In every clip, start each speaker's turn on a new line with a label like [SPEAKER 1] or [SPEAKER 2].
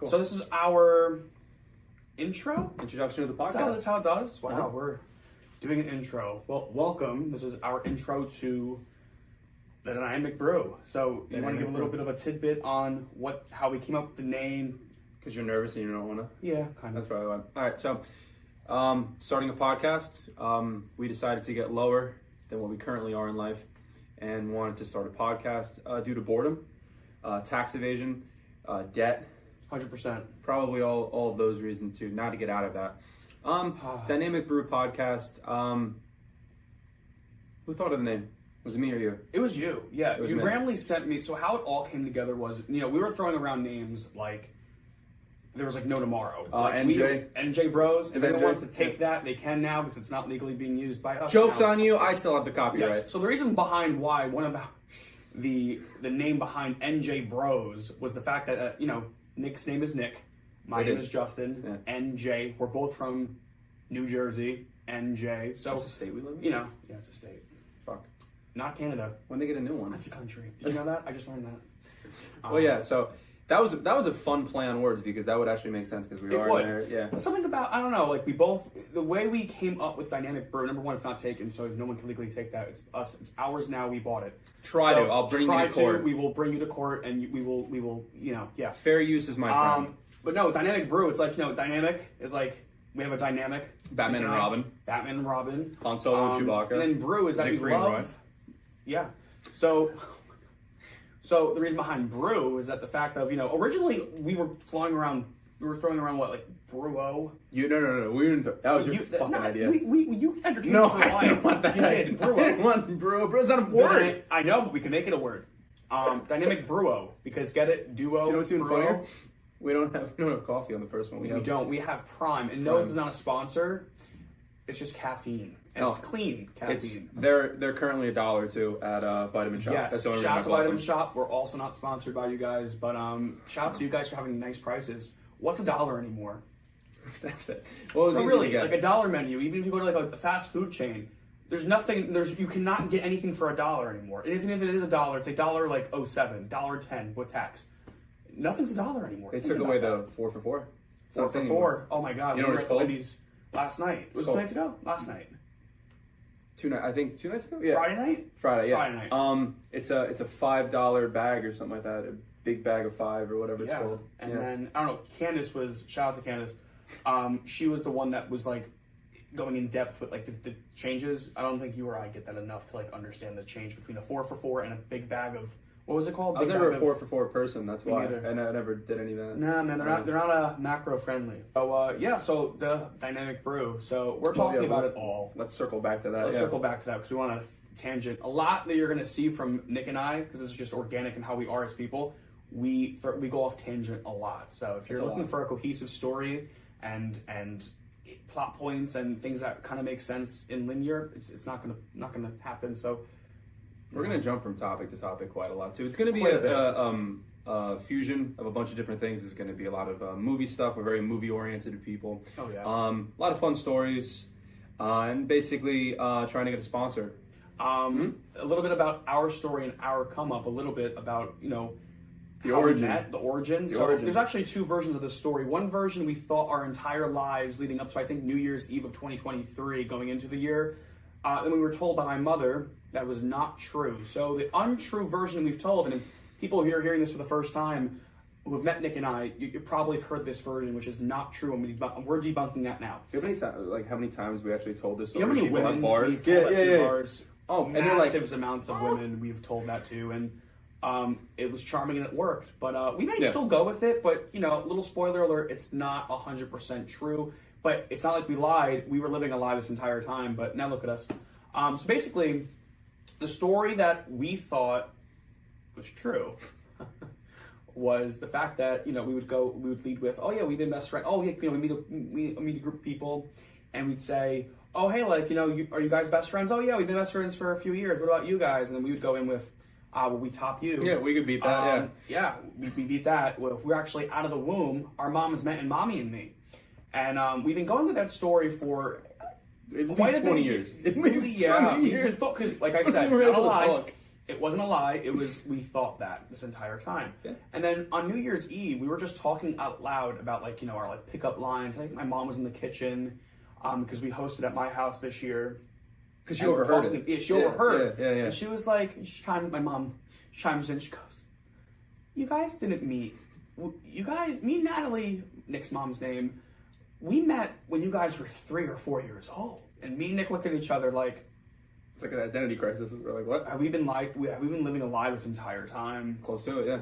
[SPEAKER 1] Cool.
[SPEAKER 2] So this is our intro?
[SPEAKER 1] Introduction to the podcast.
[SPEAKER 2] That's how it does? Wow, we're doing an intro. Well, welcome. This is our intro to the Dynamic Brew. So you want to give a little bit of a tidbit on how we came up with the name?
[SPEAKER 1] Because you're nervous and you don't want to?
[SPEAKER 2] Yeah, kind of.
[SPEAKER 1] That's probably why. All right, so starting a podcast, we decided to get lower than what we currently are in life and wanted to start a podcast due to boredom, tax evasion, debt.
[SPEAKER 2] 100%.
[SPEAKER 1] Probably all of those reasons too, not to get out of that. Dynamic Brew Podcast. Who thought of the name? Was it me or you?
[SPEAKER 2] It was you. Yeah,
[SPEAKER 1] was
[SPEAKER 2] you
[SPEAKER 1] me.
[SPEAKER 2] randomly sent me. So how it all came together was, we were throwing around names like there was like no tomorrow. Like NJ Bros. If anyone wants to take that, they can now because it's not legally being used by us.
[SPEAKER 1] Joke's
[SPEAKER 2] now.
[SPEAKER 1] on you. I still have the copyright.
[SPEAKER 2] Yes. So the reason behind why one of the name behind NJ Bros was the fact that Nick's name is Nick. My name is Justin. Yeah. NJ. We're both from New Jersey. NJ. So
[SPEAKER 1] that's a state we live in?
[SPEAKER 2] Yeah, it's a state.
[SPEAKER 1] Fuck.
[SPEAKER 2] Not Canada.
[SPEAKER 1] When they get a new one?
[SPEAKER 2] That's a country. Did you know that? I just learned that.
[SPEAKER 1] Well, yeah. So that was a fun play on words because that would actually make sense because we are in there. Yeah.
[SPEAKER 2] Something about, I don't know, like the way we came up with Dynamic Brew, number one, it's not taken, so no one can legally take that. It's us. It's ours now. We bought it.
[SPEAKER 1] I'll bring you to court.
[SPEAKER 2] We will bring you to court and we will, yeah.
[SPEAKER 1] Fair use is my friend.
[SPEAKER 2] But no, Dynamic Brew, it's like, dynamic is like, we have a dynamic.
[SPEAKER 1] Batman and Robin.
[SPEAKER 2] Batman and Robin.
[SPEAKER 1] Han Solo and Chewbacca.
[SPEAKER 2] And then Brew is that we love. Right? Yeah. So the reason behind Brew is that the fact of, originally we were throwing around what, like Brew-O?
[SPEAKER 1] No. We didn't. That was your fucking idea.
[SPEAKER 2] You entertained
[SPEAKER 1] No,
[SPEAKER 2] us for a while.
[SPEAKER 1] I didn't want that.
[SPEAKER 2] You did. Brew-O.
[SPEAKER 1] I didn't want Brew-O. Brew's not a word.
[SPEAKER 2] I know, but we can make it a word. Dynamic Brew-O, because get it? Duo.
[SPEAKER 1] Do you know what's even
[SPEAKER 2] Brew-O?
[SPEAKER 1] funnier? We don't have coffee on the first one. We
[SPEAKER 2] don't. We have Prime. And no, this is not a sponsor. It's just caffeine. And it's clean caffeine.
[SPEAKER 1] They're currently $1 too at Vitamin Shop.
[SPEAKER 2] Yes,
[SPEAKER 1] That's the only
[SPEAKER 2] shout out
[SPEAKER 1] reason
[SPEAKER 2] to
[SPEAKER 1] I bought
[SPEAKER 2] Vitamin
[SPEAKER 1] them.
[SPEAKER 2] Shop. We're also not sponsored by you guys, but shout out to you guys for having nice prices. What's $1 anymore?
[SPEAKER 1] That's it. Well, it was
[SPEAKER 2] really, like $1 menu, even if you go to like a fast food chain, there's nothing, you cannot get anything for $1 anymore. And even if it is $1, it's $1 like $0.07, $1.10 with tax. Nothing's $1 anymore.
[SPEAKER 1] They took away the 4 for $4.
[SPEAKER 2] 4 for $4. Oh my God.
[SPEAKER 1] You know what it's called?
[SPEAKER 2] Wendy's last night. It was 2 nights ago? Last night.
[SPEAKER 1] 2 nights ago? Yeah.
[SPEAKER 2] Friday night?
[SPEAKER 1] Friday, yeah.
[SPEAKER 2] Friday night.
[SPEAKER 1] It's a $5 bag or something like that. A big bag of 5 or whatever it's called.
[SPEAKER 2] And then, I don't know, Candace was, shout out to Candace, she was the one that was like going in depth with like the changes. I don't think you or I get that enough to like understand the change between a 4 for $4 and a big bag of, what was it called?
[SPEAKER 1] I was never a 4 for $4 person, that's why. And I never did any of that.
[SPEAKER 2] Nah, man, they're not macro friendly. So so the Dynamic Brew. So we're talking about it all.
[SPEAKER 1] Let's circle back to that.
[SPEAKER 2] Let's circle back to that because we want to tangent. A lot that you're going to see from Nick and I, because this is just organic and how we are as people, we go off tangent a lot. So if you're looking for a cohesive story and plot points and things that kind of make sense in linear, it's not gonna happen. So
[SPEAKER 1] we're gonna jump from topic to topic quite a lot too. It's gonna be a fusion of a bunch of different things. It's gonna be a lot of movie stuff. We're very movie oriented people.
[SPEAKER 2] Oh yeah.
[SPEAKER 1] A lot of fun stories, and basically trying to get a sponsor.
[SPEAKER 2] A little bit about our story and our come up. A little bit about
[SPEAKER 1] the origin.
[SPEAKER 2] The origin. There's actually 2 versions of the story. One version we thought our entire lives leading up to, I think, New Year's Eve of 2023, going into the year. Then we were told by my mother that was not true. So the untrue version we've told, and people who are hearing this for the first time, who have met Nick and I, you probably have heard this version, which is not true, and we're debunking that now.
[SPEAKER 1] How many times we actually told this story?
[SPEAKER 2] You know how many women
[SPEAKER 1] bars?
[SPEAKER 2] we've told that to bars?
[SPEAKER 1] Oh,
[SPEAKER 2] and massive amounts of women we've told that to, and it was charming and it worked. But we may still go with it, but little spoiler alert, it's not 100% true. But it's not like we lied. We were living a lie this entire time, but now look at us. So basically, the story that we thought was true was the fact that, we would lead with, oh yeah, we've been best friends. Oh yeah, we meet a group of people and we'd say, oh hey, like, are you guys best friends? Oh yeah, we've been best friends for a few years. What about you guys? And then we would go in with, will we top you?
[SPEAKER 1] Yeah, we could beat that,
[SPEAKER 2] yeah, we beat that. Well, we're actually out of the womb. Our moms met in Mommy and Me. And we've been going with that story for
[SPEAKER 1] quite a 20 years.
[SPEAKER 2] At least 20 years. Like I said, not a lie. It wasn't a lie. It was, we thought that this entire time.
[SPEAKER 1] Yeah.
[SPEAKER 2] And then on New Year's Eve, we were just talking out loud about like, you know, our like pickup lines. I think my mom was in the kitchen because we hosted at my house this year.
[SPEAKER 1] Because she overheard it.
[SPEAKER 2] Yeah, she overheard.
[SPEAKER 1] Yeah.
[SPEAKER 2] And she was like, my mom chimes in, she goes, you guys didn't meet. You guys, me and Natalie, Nick's mom's name, we met when you guys were 3 or 4 years old. And me and Nick look at each other like,
[SPEAKER 1] it's like an identity crisis. We're like, what?
[SPEAKER 2] have we been living a lie this entire time?
[SPEAKER 1] Close to it, yeah.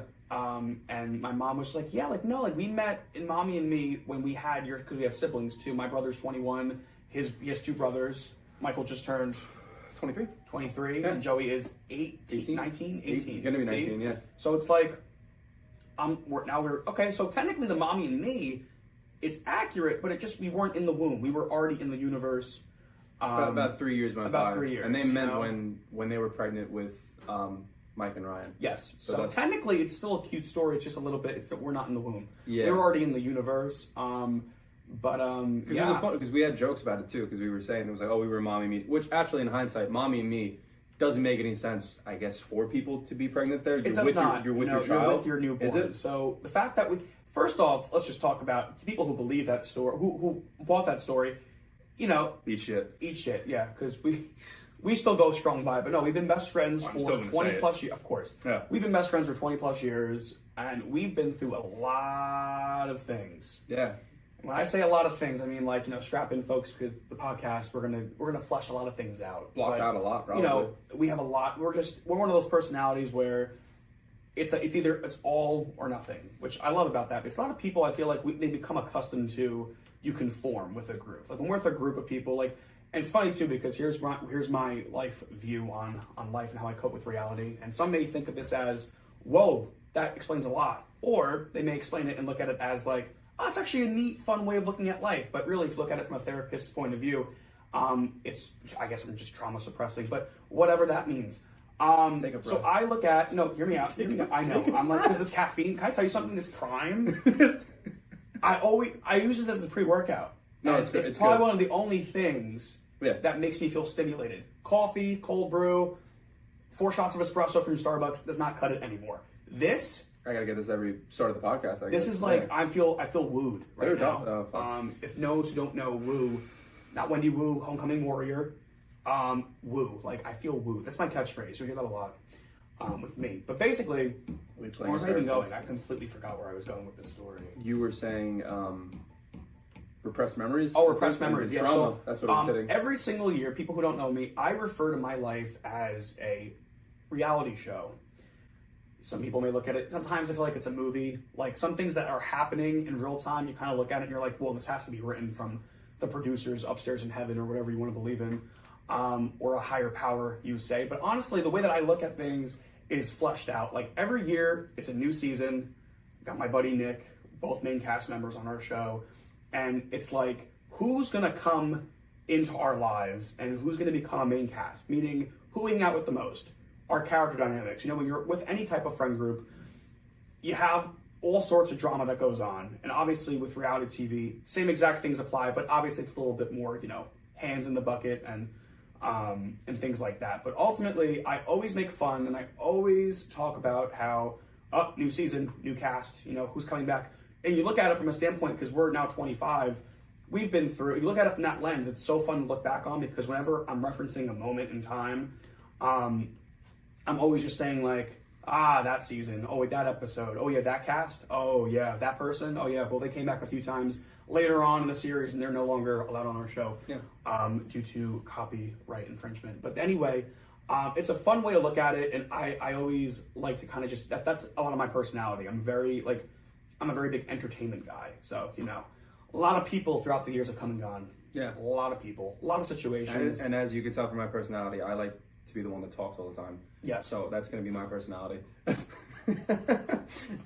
[SPEAKER 2] And my mom was like, yeah, like, no, like, we met in Mommy and me when we had because we have siblings too. My brother's 21. He has 2 brothers. Michael just turned 23, yeah. And Joey is 18. 19? 18.
[SPEAKER 1] Gonna be 19, yeah.
[SPEAKER 2] So it's like, we're okay, so technically the Mommy and me, it's accurate, but we weren't in the womb. We were already in the universe.
[SPEAKER 1] About 3 years went by.
[SPEAKER 2] About 3 years.
[SPEAKER 1] And they met when they were pregnant with Mike and Ryan.
[SPEAKER 2] Yes. So technically, it's still a cute story. It's just a little bit. It's that we're not in the womb.
[SPEAKER 1] Yeah.
[SPEAKER 2] They were already in the universe. Yeah.
[SPEAKER 1] Because we had jokes about it too. Because we were saying it was like, oh, we were Mommy and Me, which actually in hindsight, Mommy and Me doesn't make any sense. I guess for people to be pregnant there.
[SPEAKER 2] It does not.
[SPEAKER 1] You're with your child.
[SPEAKER 2] You're with your newborn.
[SPEAKER 1] Is it?
[SPEAKER 2] So the fact that first off, let's just talk about people who believe that story, who bought that story. You know,
[SPEAKER 1] eat shit, yeah,
[SPEAKER 2] because we still go strong by it. But no, we've been best friends for 20 plus years. Of course,
[SPEAKER 1] yeah,
[SPEAKER 2] we've been best friends for 20 plus years, and we've been through a lot of things.
[SPEAKER 1] Yeah.
[SPEAKER 2] When I say a lot of things, I mean like, you know, strap in, folks, because the podcast we're gonna flesh a lot of things out.
[SPEAKER 1] Block out a lot, probably.
[SPEAKER 2] You know, we have a lot. We're one of those personalities where it's all or nothing, which I love about that because a lot of people, I feel like they become accustomed to. You conform with a group. Like when we're with a group of people, like, and it's funny too because here's my life view on life and how I cope with reality. And some may think of this as, whoa, that explains a lot, or they may explain it and look at it as like, oh, it's actually a neat, fun way of looking at life. But really, if you look at it from a therapist's point of view, it's, I guess I'm just trauma suppressing, but whatever that means. So I look at, hear me out. I know. I'm like, because this caffeine, can I tell you something? This Prime. I use this as a pre-workout.
[SPEAKER 1] No,
[SPEAKER 2] it's probably good. One of the only things that makes me feel stimulated. Coffee, cold brew, 4 shots of espresso from Starbucks does not cut it anymore. This,
[SPEAKER 1] I gotta get this every start of the podcast.
[SPEAKER 2] This is like I feel wooed right now.
[SPEAKER 1] Oh,
[SPEAKER 2] if those who don't know, woo, not Wendy Wu, Homecoming Warrior, woo. Like I feel wooed. That's my catchphrase. You hear that a lot with me. But basically. Where was I even going? I completely forgot where I was going with this story.
[SPEAKER 1] You were saying repressed memories?
[SPEAKER 2] Oh, repressed memories, yeah.
[SPEAKER 1] Trauma.
[SPEAKER 2] So,
[SPEAKER 1] that's what I'm saying.
[SPEAKER 2] Every single year, people who don't know me, I refer to my life as a reality show. Some people may look at it, sometimes I feel like it's a movie. Like some things that are happening in real time, you kind of look at it and you're like, well, this has to be written from the producers upstairs in heaven or whatever you want to believe in. Or a higher power, you say. But honestly, the way that I look at things is fleshed out. Like every year, it's a new season. Got my buddy Nick, both main cast members on our show, and it's like who's gonna come into our lives and who's gonna become a main cast. Meaning who we hang out with the most. Our character dynamics. You know, when you're with any type of friend group, you have all sorts of drama that goes on, and obviously with reality TV, same exact things apply. But obviously it's a little bit more, hands in the bucket and things like that. But ultimately, I always make fun and I always talk about how, new season, new cast, who's coming back. And you look at it from a standpoint, because we're now 25, we've been through, you look at it from that lens, it's so fun to look back on, because whenever I'm referencing a moment in time, I'm always just saying like, that season, oh wait, that episode, oh yeah, that cast, oh yeah, that person, oh yeah, well they came back a few times later on in the series and they're no longer allowed on our show due to copyright infringement. But anyway, it's a fun way to look at it, and I always like to kind of just, that's a lot of my personality. I'm a very big entertainment guy, so a lot of people throughout the years have come and gone. Yeah. A lot of people, a lot of situations.
[SPEAKER 1] And as you can tell from my personality, I like to be the one that talks all the time.
[SPEAKER 2] Yeah.
[SPEAKER 1] So that's going to be my personality.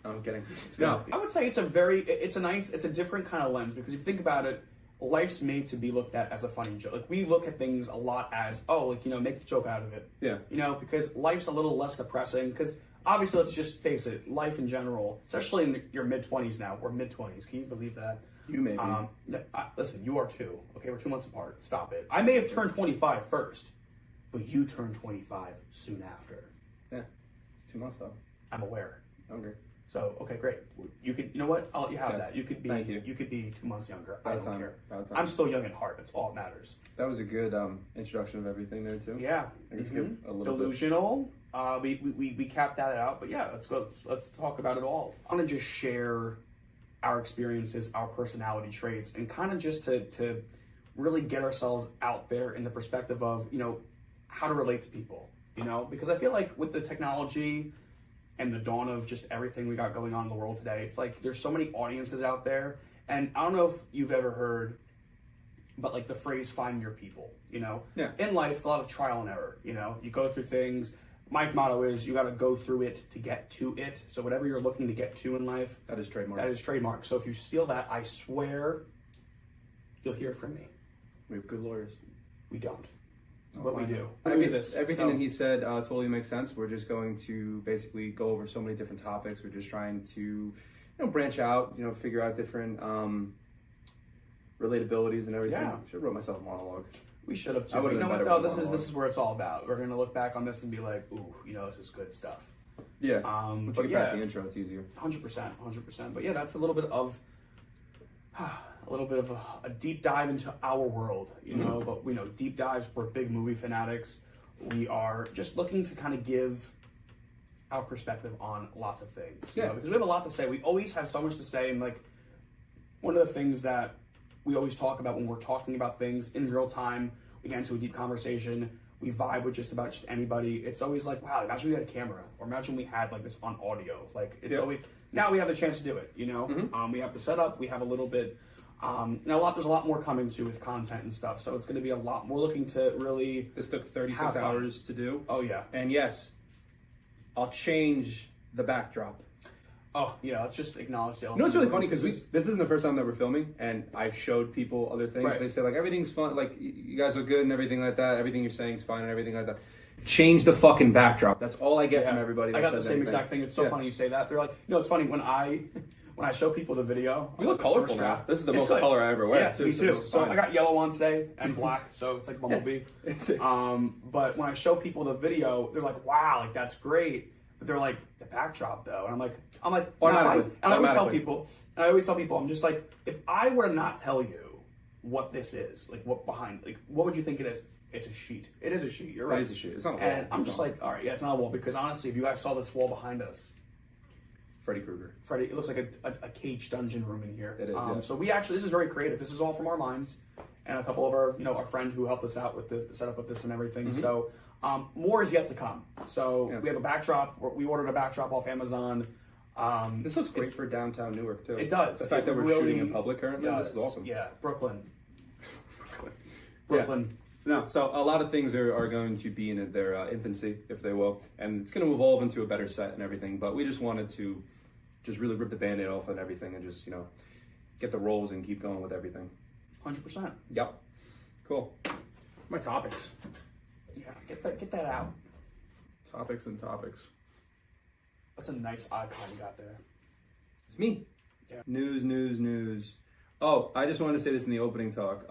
[SPEAKER 1] I'm kidding.
[SPEAKER 2] I would say it's a different kind of lens, because if you think about it, life's made to be looked at as a funny joke. Like, we look at things a lot as, make a joke out of it.
[SPEAKER 1] Yeah.
[SPEAKER 2] Because life's a little less depressing, because obviously, let's just face it, life in general, especially in your mid-20s now, we're mid-20s, can you believe that?
[SPEAKER 1] You may be.
[SPEAKER 2] Listen, you are too. Okay, we're 2 months apart. Stop it. I may have turned 25 first, but you turned 25 soon after.
[SPEAKER 1] Yeah, it's 2 months though.
[SPEAKER 2] I'm aware.
[SPEAKER 1] Younger.
[SPEAKER 2] So okay, great. You know what? I'll let you have
[SPEAKER 1] Yes.
[SPEAKER 2] that. You could be.
[SPEAKER 1] Thank you.
[SPEAKER 2] You could be 2 months younger. I
[SPEAKER 1] About
[SPEAKER 2] don't
[SPEAKER 1] time.
[SPEAKER 2] care.
[SPEAKER 1] About time.
[SPEAKER 2] I'm still young at heart. That's all that matters.
[SPEAKER 1] That was a good introduction of everything there too.
[SPEAKER 2] Yeah.
[SPEAKER 1] I guess give a little
[SPEAKER 2] Delusional. We capped that out, but yeah, let's talk about it all. I want to just share our experiences, our personality traits, and kind of just to really get ourselves out there in the perspective of, you know, how to relate to people, you know, because I feel like with the technology and the dawn of just everything we got going on in the world today, it's like there's so many audiences out there, and I don't know if you've ever heard, but like the phrase "find your people," you know,
[SPEAKER 1] Yeah.
[SPEAKER 2] in life it's a lot of trial and error. You know, you go through things. My motto is you got to go through it to get to it. So whatever you're looking to get to in life,
[SPEAKER 1] That is trademark.
[SPEAKER 2] that is trademark. So if you steal that, I swear you'll hear it from me.
[SPEAKER 1] We have good lawyers.
[SPEAKER 2] We don't.
[SPEAKER 1] Oh,
[SPEAKER 2] But we
[SPEAKER 1] fine.
[SPEAKER 2] do.
[SPEAKER 1] Everything that he said totally makes sense. We're just going to basically go over so many different topics. We're just trying to, you know, branch out, you know, figure out different relatabilities and everything.
[SPEAKER 2] Yeah.
[SPEAKER 1] Should have wrote myself a monologue.
[SPEAKER 2] We should have
[SPEAKER 1] I
[SPEAKER 2] too. But
[SPEAKER 1] would've
[SPEAKER 2] you know
[SPEAKER 1] been
[SPEAKER 2] what
[SPEAKER 1] better
[SPEAKER 2] though?
[SPEAKER 1] with
[SPEAKER 2] This
[SPEAKER 1] monologue.
[SPEAKER 2] is where it's all about. We're gonna look back on this and be like, ooh, you know, this is good stuff.
[SPEAKER 1] Yeah.
[SPEAKER 2] But
[SPEAKER 1] Once you get past
[SPEAKER 2] yeah.
[SPEAKER 1] the intro, it's easier.
[SPEAKER 2] 100%. But yeah, that's a little bit of a deep dive into our world, you know. But we know deep dives. We're big movie fanatics. We are just looking to kind of give our perspective on lots of things, you
[SPEAKER 1] Yeah.
[SPEAKER 2] know, because we have a lot to say. We always have so much to say, and like one of the things that we always talk about when we're talking about things in real time, we get into a deep conversation. We vibe with just about just anybody. It's always like, wow, imagine we had a camera, or imagine we had like this on audio. Like it's
[SPEAKER 1] Yep.
[SPEAKER 2] always now we have the chance to do it. You know, we have the setup. We have a little bit. Now there's a lot more coming to with content and stuff. So it's going to be a lot. We're looking to really.
[SPEAKER 1] This took 36
[SPEAKER 2] Have fun.
[SPEAKER 1] hours to do.
[SPEAKER 2] Oh yeah.
[SPEAKER 1] And yes, I'll change the backdrop.
[SPEAKER 2] Oh yeah. Let's just acknowledge the.
[SPEAKER 1] You know what's really funny? Because this isn't the first time that we're filming, and I've showed people other things.
[SPEAKER 2] Right.
[SPEAKER 1] They say, like, everything's fun, like, you guys look good and everything like that. Everything you're saying is fine and everything like that. Change the fucking backdrop. That's all I get from everybody that
[SPEAKER 2] I got the
[SPEAKER 1] says
[SPEAKER 2] same
[SPEAKER 1] anything.
[SPEAKER 2] exact thing. It's so funny you say that. They're like, you know, it's funny when I show people the video.
[SPEAKER 1] You look
[SPEAKER 2] the
[SPEAKER 1] colorful
[SPEAKER 2] first
[SPEAKER 1] now.
[SPEAKER 2] draft,
[SPEAKER 1] This is the
[SPEAKER 2] it's
[SPEAKER 1] most
[SPEAKER 2] good.
[SPEAKER 1] color I ever wear,
[SPEAKER 2] Yeah,
[SPEAKER 1] too.
[SPEAKER 2] me
[SPEAKER 1] so
[SPEAKER 2] too.
[SPEAKER 1] this is
[SPEAKER 2] So
[SPEAKER 1] fine.
[SPEAKER 2] I got yellow on today and black, so it's like Bumblebee. But when I show people the video, they're like, wow, like that's great. But they're like, the backdrop though. And I'm like,
[SPEAKER 1] Automatically.
[SPEAKER 2] and I always tell
[SPEAKER 1] Automatically.
[SPEAKER 2] people, I'm just like, if I were to not tell you what this is, like what behind, like what would you think it is? It's a sheet. It is a sheet. You're right.
[SPEAKER 1] It is a sheet. It's not a wall.
[SPEAKER 2] And I'm just like, all right, yeah, it's not a wall, because honestly, if you guys saw this wall behind us,
[SPEAKER 1] Freddy Krueger.
[SPEAKER 2] Freddie, it looks like a cage dungeon room in here.
[SPEAKER 1] It is, yeah.
[SPEAKER 2] So this is very creative. This is all from our minds, and a couple of our, our friend who helped us out with the setup of this and everything. So more is yet to come. So we have a backdrop. We ordered a backdrop off Amazon.
[SPEAKER 1] This looks great for downtown Newark, too.
[SPEAKER 2] It does.
[SPEAKER 1] The fact that we're
[SPEAKER 2] really
[SPEAKER 1] shooting in public currently,
[SPEAKER 2] does.
[SPEAKER 1] this is awesome.
[SPEAKER 2] Yeah, Brooklyn.
[SPEAKER 1] Yeah. No, so a lot of things are going to be in their infancy, if they will, and it's going to evolve into a better set and everything, but we just wanted to just really rip the Band-Aid off and everything and just, get the rolls and keep going with everything.
[SPEAKER 2] 100%.
[SPEAKER 1] Yep. Cool. My topics.
[SPEAKER 2] Yeah, get that out.
[SPEAKER 1] Topics and topics.
[SPEAKER 2] That's a nice icon you got there.
[SPEAKER 1] It's me.
[SPEAKER 2] Yeah.
[SPEAKER 1] News. Oh, I just wanted to say this in the opening talk.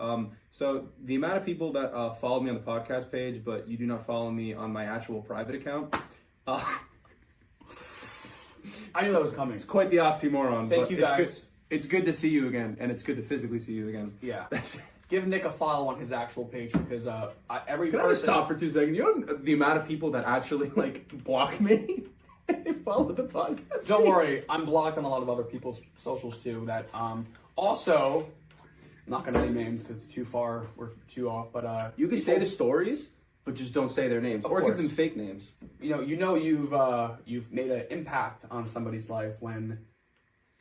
[SPEAKER 1] So the amount of people that follow me on the podcast page, but you do not follow me on my actual private account,
[SPEAKER 2] I knew that was coming.
[SPEAKER 1] it's quite the oxymoron.
[SPEAKER 2] Thank
[SPEAKER 1] but
[SPEAKER 2] you,
[SPEAKER 1] it's
[SPEAKER 2] guys.
[SPEAKER 1] good- It's good to see you again, and it's good to physically see you again.
[SPEAKER 2] Yeah. Give Nick a follow on his actual page, because every
[SPEAKER 1] Can I just stop for 2 seconds? You know the amount of people that actually block me and they follow the podcast?
[SPEAKER 2] Don't
[SPEAKER 1] page?
[SPEAKER 2] worry, I'm blocked on a lot of other people's socials too. That also, I'm not gonna name names because it's too far. We're too off. But
[SPEAKER 1] You can say the stories, but just don't say their names,
[SPEAKER 2] Of
[SPEAKER 1] or give
[SPEAKER 2] course.
[SPEAKER 1] them fake names.
[SPEAKER 2] You've made an impact on somebody's life when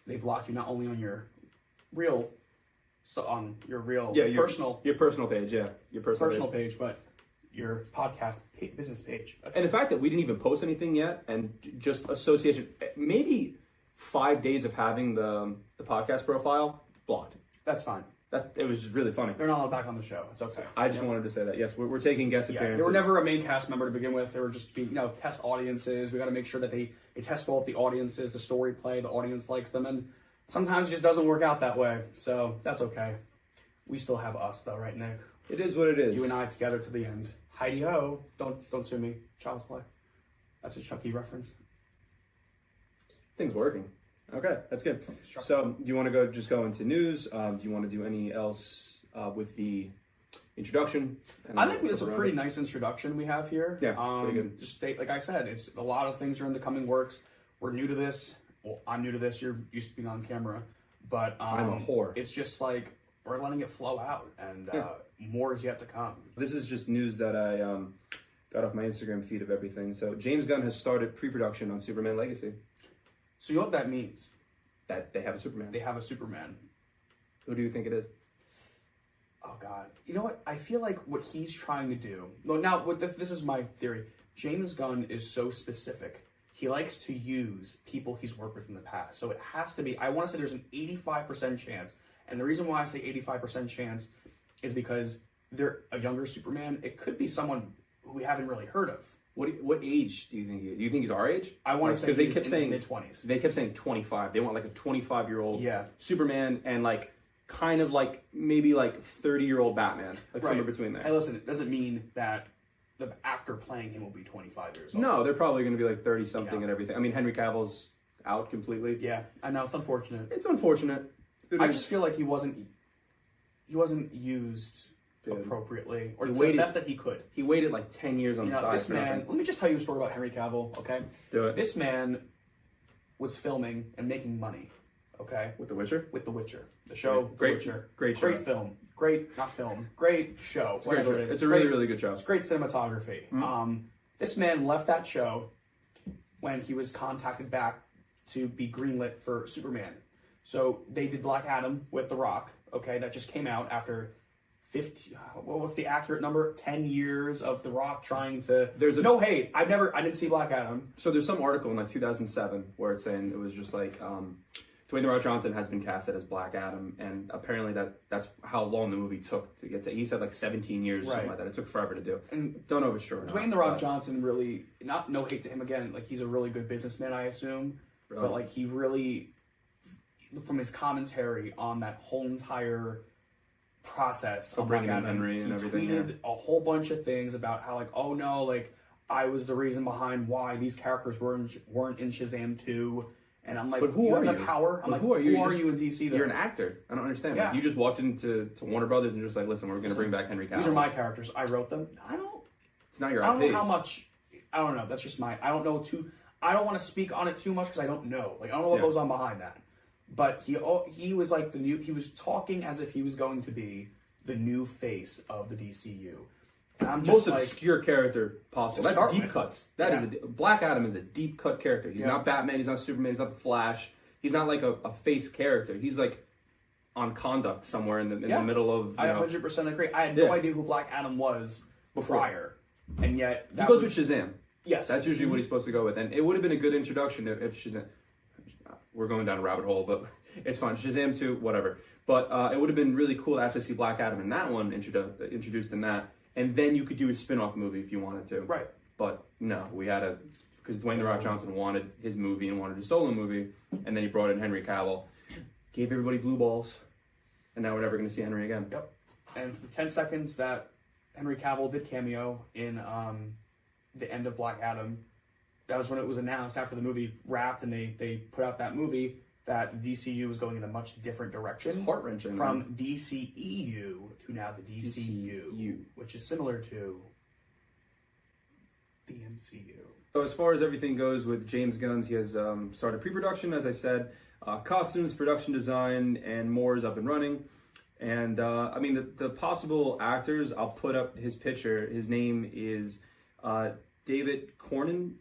[SPEAKER 2] they block you, not only on your real,
[SPEAKER 1] Your
[SPEAKER 2] personal
[SPEAKER 1] page, yeah, your personal page.
[SPEAKER 2] page, but your podcast business page.
[SPEAKER 1] And the fact that we didn't even post anything yet, and just association, maybe 5 days of having the podcast profile blocked.
[SPEAKER 2] That's fine.
[SPEAKER 1] It was really funny.
[SPEAKER 2] They're not allowed back on the show. It's okay.
[SPEAKER 1] I just wanted to say that. Yes, we're taking guest
[SPEAKER 2] Yeah,
[SPEAKER 1] appearances.
[SPEAKER 2] they were never a main cast member to begin with. They were just being, test audiences. We got to make sure that they test well with the audiences, the story play, the audience likes them, and sometimes it just doesn't work out that way. So that's okay. We still have us though, right, Nick?
[SPEAKER 1] It is what it is.
[SPEAKER 2] You and I together to the end. Heidi ho! Don't sue me. Child's play. That's a Chucky reference.
[SPEAKER 1] Things working. Okay, that's good. So, do you want to go into news? Do you want to do any else with the introduction?
[SPEAKER 2] I think it's a pretty nice introduction we have here.
[SPEAKER 1] Yeah, pretty good.
[SPEAKER 2] Just like I said, it's a lot of things are in the coming works. We're new to this. Well, I'm new to this. You're used to being on camera, but
[SPEAKER 1] I'm a whore.
[SPEAKER 2] It's just like we're letting it flow out, and more is yet to come.
[SPEAKER 1] This is just news that I got off my Instagram feed of everything. So James Gunn has started pre-production on Superman Legacy.
[SPEAKER 2] So you know what that means?
[SPEAKER 1] That they have a Superman.
[SPEAKER 2] They have a Superman.
[SPEAKER 1] Who do you think it is?
[SPEAKER 2] Oh God! You know what? I feel like what he's trying to do. No, now this is my theory. James Gunn is so specific. He likes to use people he's worked with in the past. So it has to be. I want to say there's an 85% chance, and the reason why I say 85% chance is because they're a younger Superman. It could be someone who we haven't really heard of.
[SPEAKER 1] What age do you think he is? Do you think he's our age?
[SPEAKER 2] I want to say
[SPEAKER 1] because they kept saying
[SPEAKER 2] mid-20s.
[SPEAKER 1] They kept saying 25. They want like a 25-year-old Superman and like kind of like maybe like 30-year-old Batman, like somewhere between there.
[SPEAKER 2] Hey, listen, it doesn't mean that the actor playing him will be 25 years old.
[SPEAKER 1] No, they're probably going to be like 30-something and everything. I mean, Henry Cavill's out completely.
[SPEAKER 2] Yeah, I know, it's unfortunate.
[SPEAKER 1] It's unfortunate.
[SPEAKER 2] I just feel like he wasn't used appropriately, or the best that he could.
[SPEAKER 1] He waited like 10 years on the side.
[SPEAKER 2] This man, let me just tell you a story about Henry Cavill, okay?
[SPEAKER 1] Do it.
[SPEAKER 2] This man was filming and making money, okay?
[SPEAKER 1] With The Witcher?
[SPEAKER 2] With The Witcher. The show,
[SPEAKER 1] great,
[SPEAKER 2] The Witcher.
[SPEAKER 1] Great show.
[SPEAKER 2] Great film. Great, not film. Great show.
[SPEAKER 1] It's
[SPEAKER 2] whatever it is.
[SPEAKER 1] It's a really, really good show.
[SPEAKER 2] It's great cinematography.
[SPEAKER 1] Mm-hmm.
[SPEAKER 2] This man left that show when he was contacted back to be greenlit for Superman. So they did Black Adam with The Rock, okay? That just came out after 50, what's the accurate number? 10 years of The Rock trying to... No hate. I didn't see Black Adam.
[SPEAKER 1] So there's some article in like 2007 where it's saying it was just like, Dwayne The Rock Johnson has been casted as Black Adam, and apparently that's how long the movie took to get to. He said like 17 years or something like that. It took forever to do.
[SPEAKER 2] And
[SPEAKER 1] don't know if it's true or not.
[SPEAKER 2] Dwayne The Rock Johnson really, no hate to him again, like he's a really good businessman, I assume. But like he really, from his commentary on that whole entire process of
[SPEAKER 1] bringing in Henry and everything,
[SPEAKER 2] he tweeted a whole bunch of things about how like, oh no, like I was the reason behind why these characters weren't in Shazam 2. And I'm like,
[SPEAKER 1] but who are you?
[SPEAKER 2] Power? I'm like,
[SPEAKER 1] who are you?
[SPEAKER 2] Who are you in DC? Though?
[SPEAKER 1] You're an actor. I don't understand. Yeah. Like, you just walked into Warner Brothers and just like, listen, we're going to bring back Henry Cavill.
[SPEAKER 2] These are my characters. I wrote them.
[SPEAKER 1] It's not your IP.
[SPEAKER 2] I don't know how much. I don't know. That's just my. I don't know I don't want to speak on it too much because I don't know. Like I don't know what goes on behind that. But he was like the new. He was talking as if he was going to be the new face of the DCU. And I'm just
[SPEAKER 1] most obscure character possible. That's deep cuts. That is Black Adam is a deep cut character. He's not Batman. He's not Superman. He's not the Flash. He's not like a face character. He's like on conduct somewhere in the middle of.
[SPEAKER 2] I 100% agree. I had no idea who Black Adam was prior, and yet
[SPEAKER 1] he goes with Shazam.
[SPEAKER 2] Yes,
[SPEAKER 1] that's usually what he's supposed to go with, and it would have been a good introduction if Shazam. We're going down a rabbit hole, but it's fine. Shazam 2, whatever. But it would have been really cool to actually see Black Adam in that one introduced in that. And then you could do a spin-off movie if you wanted to.
[SPEAKER 2] Right.
[SPEAKER 1] But no, we had because Dwayne The Rock Johnson wanted his movie and wanted a solo movie, and then he brought in Henry Cavill, gave everybody blue balls, and now we're never going to see Henry again.
[SPEAKER 2] Yep. And for the 10 seconds that Henry Cavill did cameo in the end of Black Adam, that was when it was announced after the movie wrapped and they put out that movie that DCU was going in a much different direction.
[SPEAKER 1] It's heart-wrenching.
[SPEAKER 2] From DCEU to now the DCU, which is similar to the MCU.
[SPEAKER 1] So as far as everything goes with James Gunn, he has started pre-production, as I said. Costumes, production design, and more is up and running. And, I mean, the possible actors, I'll put up his picture. His name is David Cornwet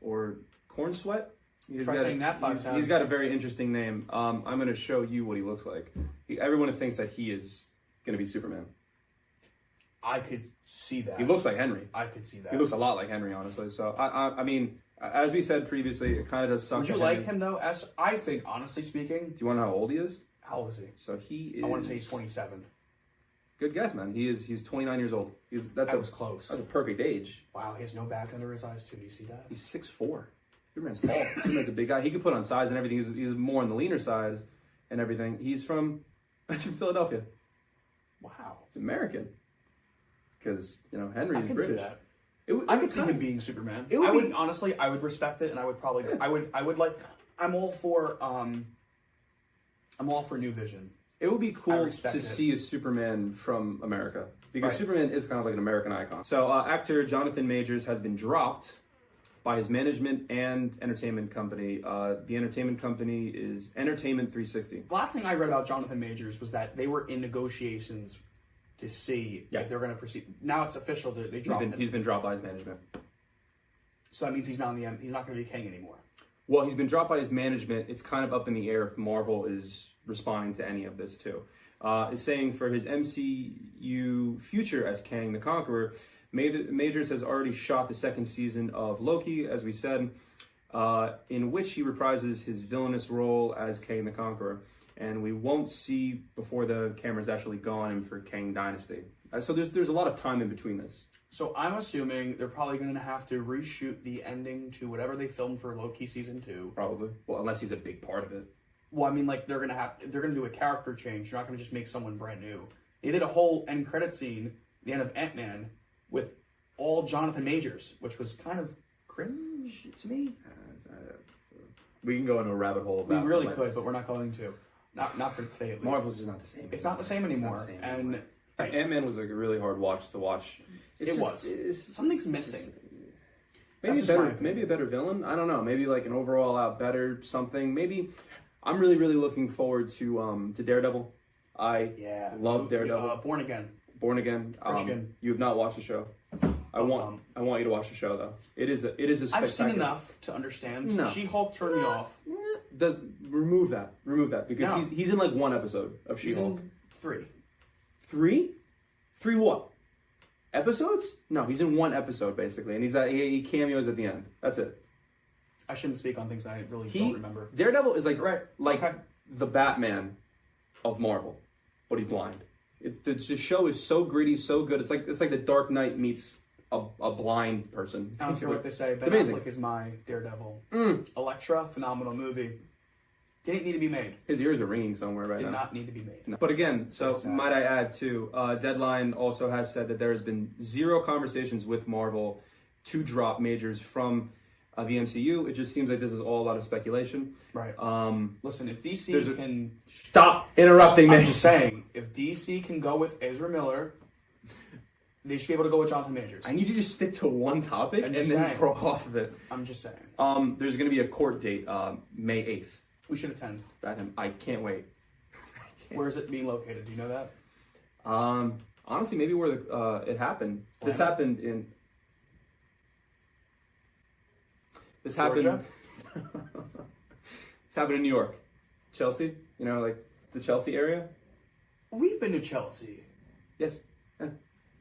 [SPEAKER 1] or Cornsweat.
[SPEAKER 2] Try saying that 5 times.
[SPEAKER 1] He's got a very interesting name. I'm going to show you what he looks like. Everyone thinks that he is going to be Superman.
[SPEAKER 2] I could see that.
[SPEAKER 1] He looks like Henry.
[SPEAKER 2] I could see that.
[SPEAKER 1] He looks a lot like Henry, honestly. So, I mean, as we said previously, it kind of does suck.
[SPEAKER 2] Would you like him, though? As I think, honestly speaking...
[SPEAKER 1] Do you want to know how old he is?
[SPEAKER 2] How old is he?
[SPEAKER 1] So he is...
[SPEAKER 2] I want to say he's 27.
[SPEAKER 1] Good guess, man. He's 29 years old.
[SPEAKER 2] That was close.
[SPEAKER 1] That's a perfect age.
[SPEAKER 2] Wow, he has no bags under his eyes, too. Do you see that?
[SPEAKER 1] He's 6'4". Superman's tall. Superman's a big guy. He could put on size and everything. He's more on the leaner side and everything. He's from Philadelphia.
[SPEAKER 2] Wow.
[SPEAKER 1] He's American. Because, Henry is
[SPEAKER 2] British.
[SPEAKER 1] See that.
[SPEAKER 2] I could see him being Superman. I would honestly, I would respect it, and I would probably, I would like. I'm all for New Vision.
[SPEAKER 1] It would be cool to see a Superman from America, because Superman is kind of like an American icon. So actor Jonathan Majors has been dropped by his management and entertainment company. The entertainment company is Entertainment 360.
[SPEAKER 2] Last thing I read about Jonathan Majors was that they were in negotiations to see if they're going to proceed. Now it's official. They dropped him.
[SPEAKER 1] He's been dropped by his management.
[SPEAKER 2] So that means he's not going to be king anymore.
[SPEAKER 1] Well, he's been dropped by his management. It's kind of up in the air if Marvel is responding to any of this too. It's saying for his MCU future as Kang the Conqueror, Majors has already shot the second season of Loki, as we said, in which he reprises his villainous role as Kang the Conqueror. And we won't see before the cameras actually go on him for Kang Dynasty. So there's a lot of time in between this.
[SPEAKER 2] So I'm assuming they're probably going to have to reshoot the ending to whatever they filmed for Loki season 2.
[SPEAKER 1] Probably. Well, unless he's a big part of it.
[SPEAKER 2] Well, I mean, like they're gonna do a character change. You're not gonna just make someone brand new. They did a whole end credit scene, the end of Ant-Man, with all Jonathan Majors, which was kind of cringe to me.
[SPEAKER 1] We can go into a rabbit hole about it.
[SPEAKER 2] We really could, but we're not going to. Not for today, at least.
[SPEAKER 1] Marvel's just not the same.
[SPEAKER 2] It's not the same anymore. And
[SPEAKER 1] Ant-Man was like a really hard watch to watch.
[SPEAKER 2] Something's missing.
[SPEAKER 1] Maybe a better villain. I don't know. Maybe like an overall out better something. Maybe I'm really looking forward to Daredevil. I love Daredevil.
[SPEAKER 2] Born Again.
[SPEAKER 1] Christian. You have not watched the show. I want you to watch the show though. It is a spectacular.
[SPEAKER 2] I've seen enough to understand. No. She-Hulk turned me off.
[SPEAKER 1] Remove that because he's in like one episode of She-Hulk.
[SPEAKER 2] He's in
[SPEAKER 1] 3. 3 what? Episodes? No, he's in one episode basically, and he cameos at the end. That's it.
[SPEAKER 2] I shouldn't speak on things I really don't remember.
[SPEAKER 1] Daredevil is like the Batman of Marvel, but he's blind. The show is so gritty, so good. It's like the Dark Knight meets a blind person.
[SPEAKER 2] I don't care what they say. Ben Affleck is my Daredevil. Elektra, phenomenal movie. Didn't need to be made.
[SPEAKER 1] His ears are ringing somewhere right now.
[SPEAKER 2] Did not need to be made.
[SPEAKER 1] No. But again, might I add too, Deadline also has said that there has been 0 conversations with Marvel to drop Majors from the MCU. It just seems like this is all a lot of speculation.
[SPEAKER 2] Right. Listen, if DC can...
[SPEAKER 1] Stop interrupting me.
[SPEAKER 2] I'm just saying, if DC can go with Ezra Miller, they should be able to go with Jonathan Majors.
[SPEAKER 1] I need you to just stick to one topic and then throw off of it.
[SPEAKER 2] I'm just saying.
[SPEAKER 1] There's going to be a court date, May 8th.
[SPEAKER 2] We should attend.
[SPEAKER 1] I can't wait.
[SPEAKER 2] Where is it being located? Do you know that?
[SPEAKER 1] Honestly, maybe where it happened. This happened in... This
[SPEAKER 2] Georgia?
[SPEAKER 1] It's happened in New York. Chelsea? You know, like the Chelsea area?
[SPEAKER 2] We've been to Chelsea.
[SPEAKER 1] Yes. Yeah.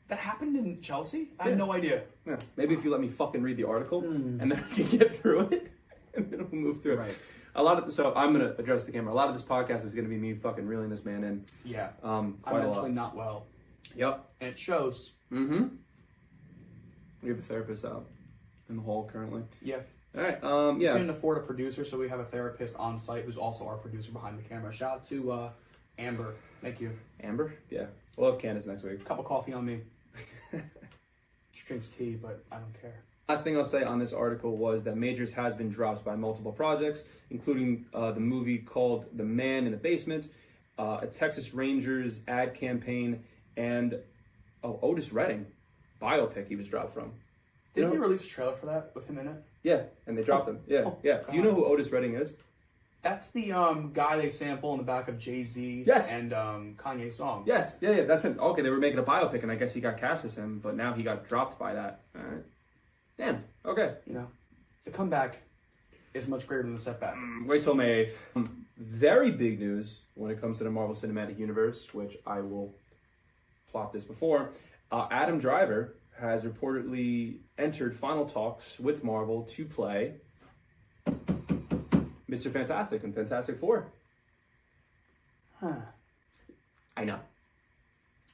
[SPEAKER 2] That happened in Chelsea? I had no idea.
[SPEAKER 1] Yeah. Maybe if you let me fucking read the article and then I can get through it and then we'll move through it. So I'm going to address the camera. A lot of this podcast is going to be me fucking reeling this man in.
[SPEAKER 2] Yeah.
[SPEAKER 1] I'm
[SPEAKER 2] actually not well.
[SPEAKER 1] Yep.
[SPEAKER 2] And it shows.
[SPEAKER 1] Mm-hmm. We have a therapist out in the hall currently.
[SPEAKER 2] Yeah.
[SPEAKER 1] All right.
[SPEAKER 2] We couldn't afford a producer, so we have a therapist on site who's also our producer behind the camera. Shout out to Amber. Thank you.
[SPEAKER 1] Amber? Yeah. We'll have Candace next week.
[SPEAKER 2] Cup of coffee on me. She drinks tea, but I don't care.
[SPEAKER 1] Last thing I'll say on this article was that Majors has been dropped by multiple projects, including the movie called The Man in the Basement, a Texas Rangers ad campaign, and Otis Redding biopic he was dropped from.
[SPEAKER 2] Didn't he release a trailer for that with him in it?
[SPEAKER 1] Yeah, and they dropped him. Yeah, yeah. Do you know who Otis Redding is?
[SPEAKER 2] That's the guy they sample in the back of Jay-Z and Kanye's song.
[SPEAKER 1] Yes, yeah, that's him. Okay, they were making a biopic, and I guess he got cast as him, but now he got dropped by that. All right. Damn. Okay.
[SPEAKER 2] You know, the comeback is much greater than the setback.
[SPEAKER 1] Wait till May 8th. Very big news when it comes to the Marvel Cinematic Universe, which I will plot this before. Adam Driver has reportedly entered final talks with Marvel to play Mr. Fantastic and Fantastic Four.
[SPEAKER 2] Huh.
[SPEAKER 1] I know.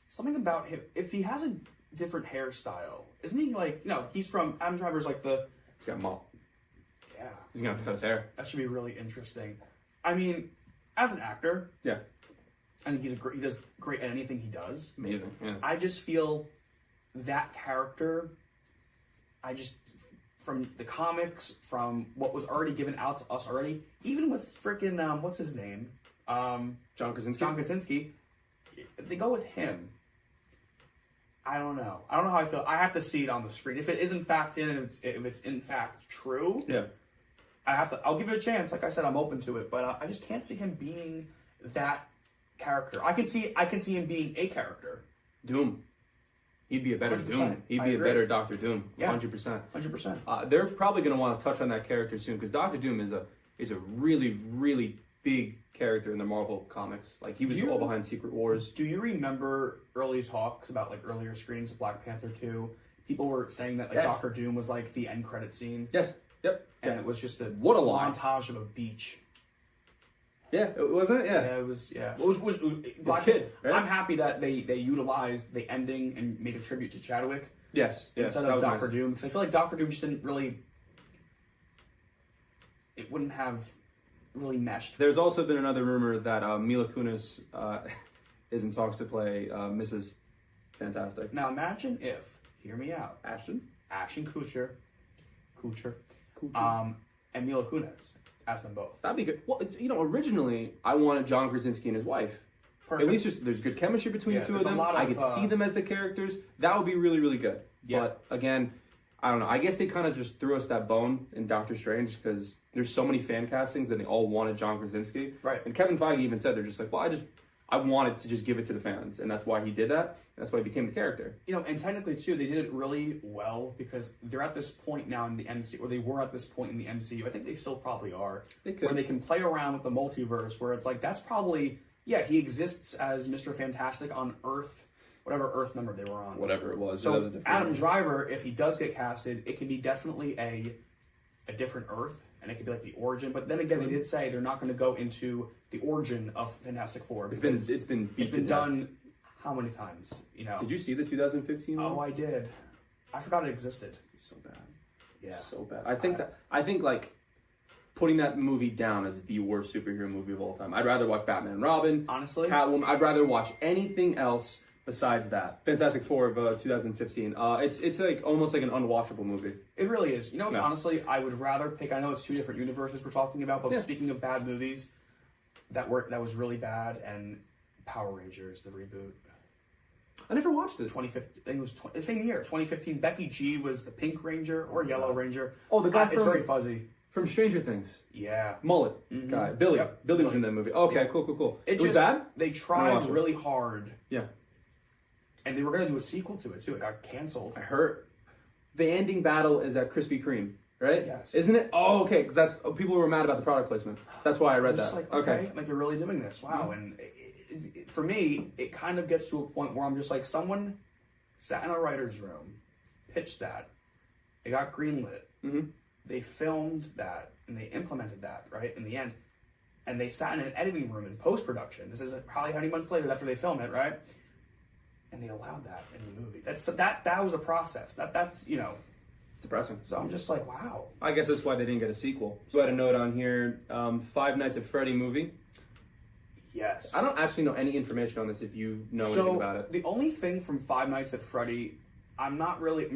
[SPEAKER 2] Something about him, if he has a different hairstyle, isn't he like, no, he's from, Adam Driver's like the...
[SPEAKER 1] He's got mop.
[SPEAKER 2] Yeah.
[SPEAKER 1] He's gonna cut his hair.
[SPEAKER 2] That should be really interesting. I mean, as an actor...
[SPEAKER 1] Yeah.
[SPEAKER 2] I think he does great at anything he does.
[SPEAKER 1] Amazing, yeah.
[SPEAKER 2] I just feel that character I just, from the comics, from what was already given out to us already, even with freaking, what's his name?
[SPEAKER 1] John Krasinski.
[SPEAKER 2] John Krasinski. If they go with him, I don't know. I don't know how I feel. I have to see it on the screen. If it is in fact in, and if it's in fact true,
[SPEAKER 1] yeah,
[SPEAKER 2] I'll give it a chance. Like I said, I'm open to it, but I just can't see him being that character. I can see him being a character.
[SPEAKER 1] Doom. He'd be a better
[SPEAKER 2] 100%.
[SPEAKER 1] Doom. He'd be a better Doctor Doom.
[SPEAKER 2] Yeah.
[SPEAKER 1] 100%.
[SPEAKER 2] 100%.
[SPEAKER 1] They're probably going to want to touch on that character soon because Doctor Doom is a really, really big character in the Marvel comics. Like, he was all behind Secret Wars.
[SPEAKER 2] Do you remember early talks about, like, earlier screenings of Black Panther 2? People were saying that, like,
[SPEAKER 1] yes.
[SPEAKER 2] Doctor Doom was, like, the end credit scene.
[SPEAKER 1] Yes. Yep.
[SPEAKER 2] And it was just
[SPEAKER 1] what a
[SPEAKER 2] montage of a beach.
[SPEAKER 1] Yeah, wasn't it? Yeah.
[SPEAKER 2] Yeah, it was, yeah. It was
[SPEAKER 1] Black Kid, right?
[SPEAKER 2] I'm happy that they utilized the ending and made a tribute to Chadwick.
[SPEAKER 1] Yes.
[SPEAKER 2] Instead of Doctor Doom. Because I feel like Doctor Doom just didn't really... It wouldn't have really meshed.
[SPEAKER 1] There's also been another rumor that Mila Kunis is in talks to play Mrs. Fantastic.
[SPEAKER 2] Now imagine if, hear me out,
[SPEAKER 1] Ashton
[SPEAKER 2] Kutcher, and Mila Kunis as them both.
[SPEAKER 1] That'd be good. Well, originally I wanted John Krasinski and his wife.
[SPEAKER 2] Perfect.
[SPEAKER 1] At least there's good chemistry between the two of them. I could see them as the characters. That would be really, really good.
[SPEAKER 2] Yeah.
[SPEAKER 1] But again, I don't know. I guess they kind of just threw us that bone in Doctor Strange because there's so many fan castings that they all wanted John Krasinski.
[SPEAKER 2] Right.
[SPEAKER 1] And Kevin Feige even said they're just like, well, I wanted to just give it to the fans, and that's why he did that. That's why he became the character.
[SPEAKER 2] And technically too, they did it really well because they're at this point now in the MCU, or they were at this point in the MCU. I think they still probably are.
[SPEAKER 1] They could.
[SPEAKER 2] Where they can play around with the multiverse, where it's like that's probably he exists as Mr. Fantastic on Earth. Whatever Earth number they were on.
[SPEAKER 1] Whatever it was.
[SPEAKER 2] So Adam Driver, if he does get casted, it can be definitely a different Earth, and it could be like the origin. But then again, they did say they're not going to go into the origin of Fantastic Four.
[SPEAKER 1] It's been
[SPEAKER 2] done how many times?
[SPEAKER 1] Did you see the 2015 one?
[SPEAKER 2] Oh, I did. I forgot it existed.
[SPEAKER 1] So bad.
[SPEAKER 2] Yeah.
[SPEAKER 1] So bad. I think like putting that movie down as the worst superhero movie of all time. I'd rather watch Batman and Robin.
[SPEAKER 2] Honestly,
[SPEAKER 1] Catwoman. I'd rather watch anything else besides that. Fantastic Four of 2015. It's like almost like an unwatchable movie.
[SPEAKER 2] It really is. Honestly, I would rather pick. I know it's two different universes we're talking about, but speaking of bad movies, that was really bad, and Power Rangers, the reboot.
[SPEAKER 1] I never watched it.
[SPEAKER 2] 2015. I think it was the same year. 2015. Becky G was the Pink Ranger or Yellow Ranger.
[SPEAKER 1] Oh, the guy
[SPEAKER 2] it's very fuzzy.
[SPEAKER 1] From Stranger Things.
[SPEAKER 2] Yeah.
[SPEAKER 1] Mullet guy. Billy.
[SPEAKER 2] Yep.
[SPEAKER 1] Billy was in that movie. Okay, cool. It was bad?
[SPEAKER 2] They tried really hard.
[SPEAKER 1] Yeah.
[SPEAKER 2] And they were going to do a sequel to it, too. It got canceled.
[SPEAKER 1] I heard. The ending battle is at Krispy Kreme, right?
[SPEAKER 2] Yes.
[SPEAKER 1] Isn't it? Oh, okay, because people were mad about the product placement. That's why I read that.
[SPEAKER 2] Just like, okay. Like, they're really doing this. Wow. And for me, it kind of gets to a point where I'm just like, someone sat in a writer's room, pitched that, it got greenlit, they filmed that, and they implemented that, right, in the end. And they sat in an editing room in post-production. This is probably how many months later after they film it, right? And they allowed that in the movie. That was a process. That's
[SPEAKER 1] It's depressing.
[SPEAKER 2] So I'm just like, wow.
[SPEAKER 1] I guess that's why they didn't get a sequel. So I had a note on here, Five Nights at Freddy movie.
[SPEAKER 2] Yes.
[SPEAKER 1] I don't actually know any information on this if you know anything about it.
[SPEAKER 2] The only thing from Five Nights at Freddy, I'm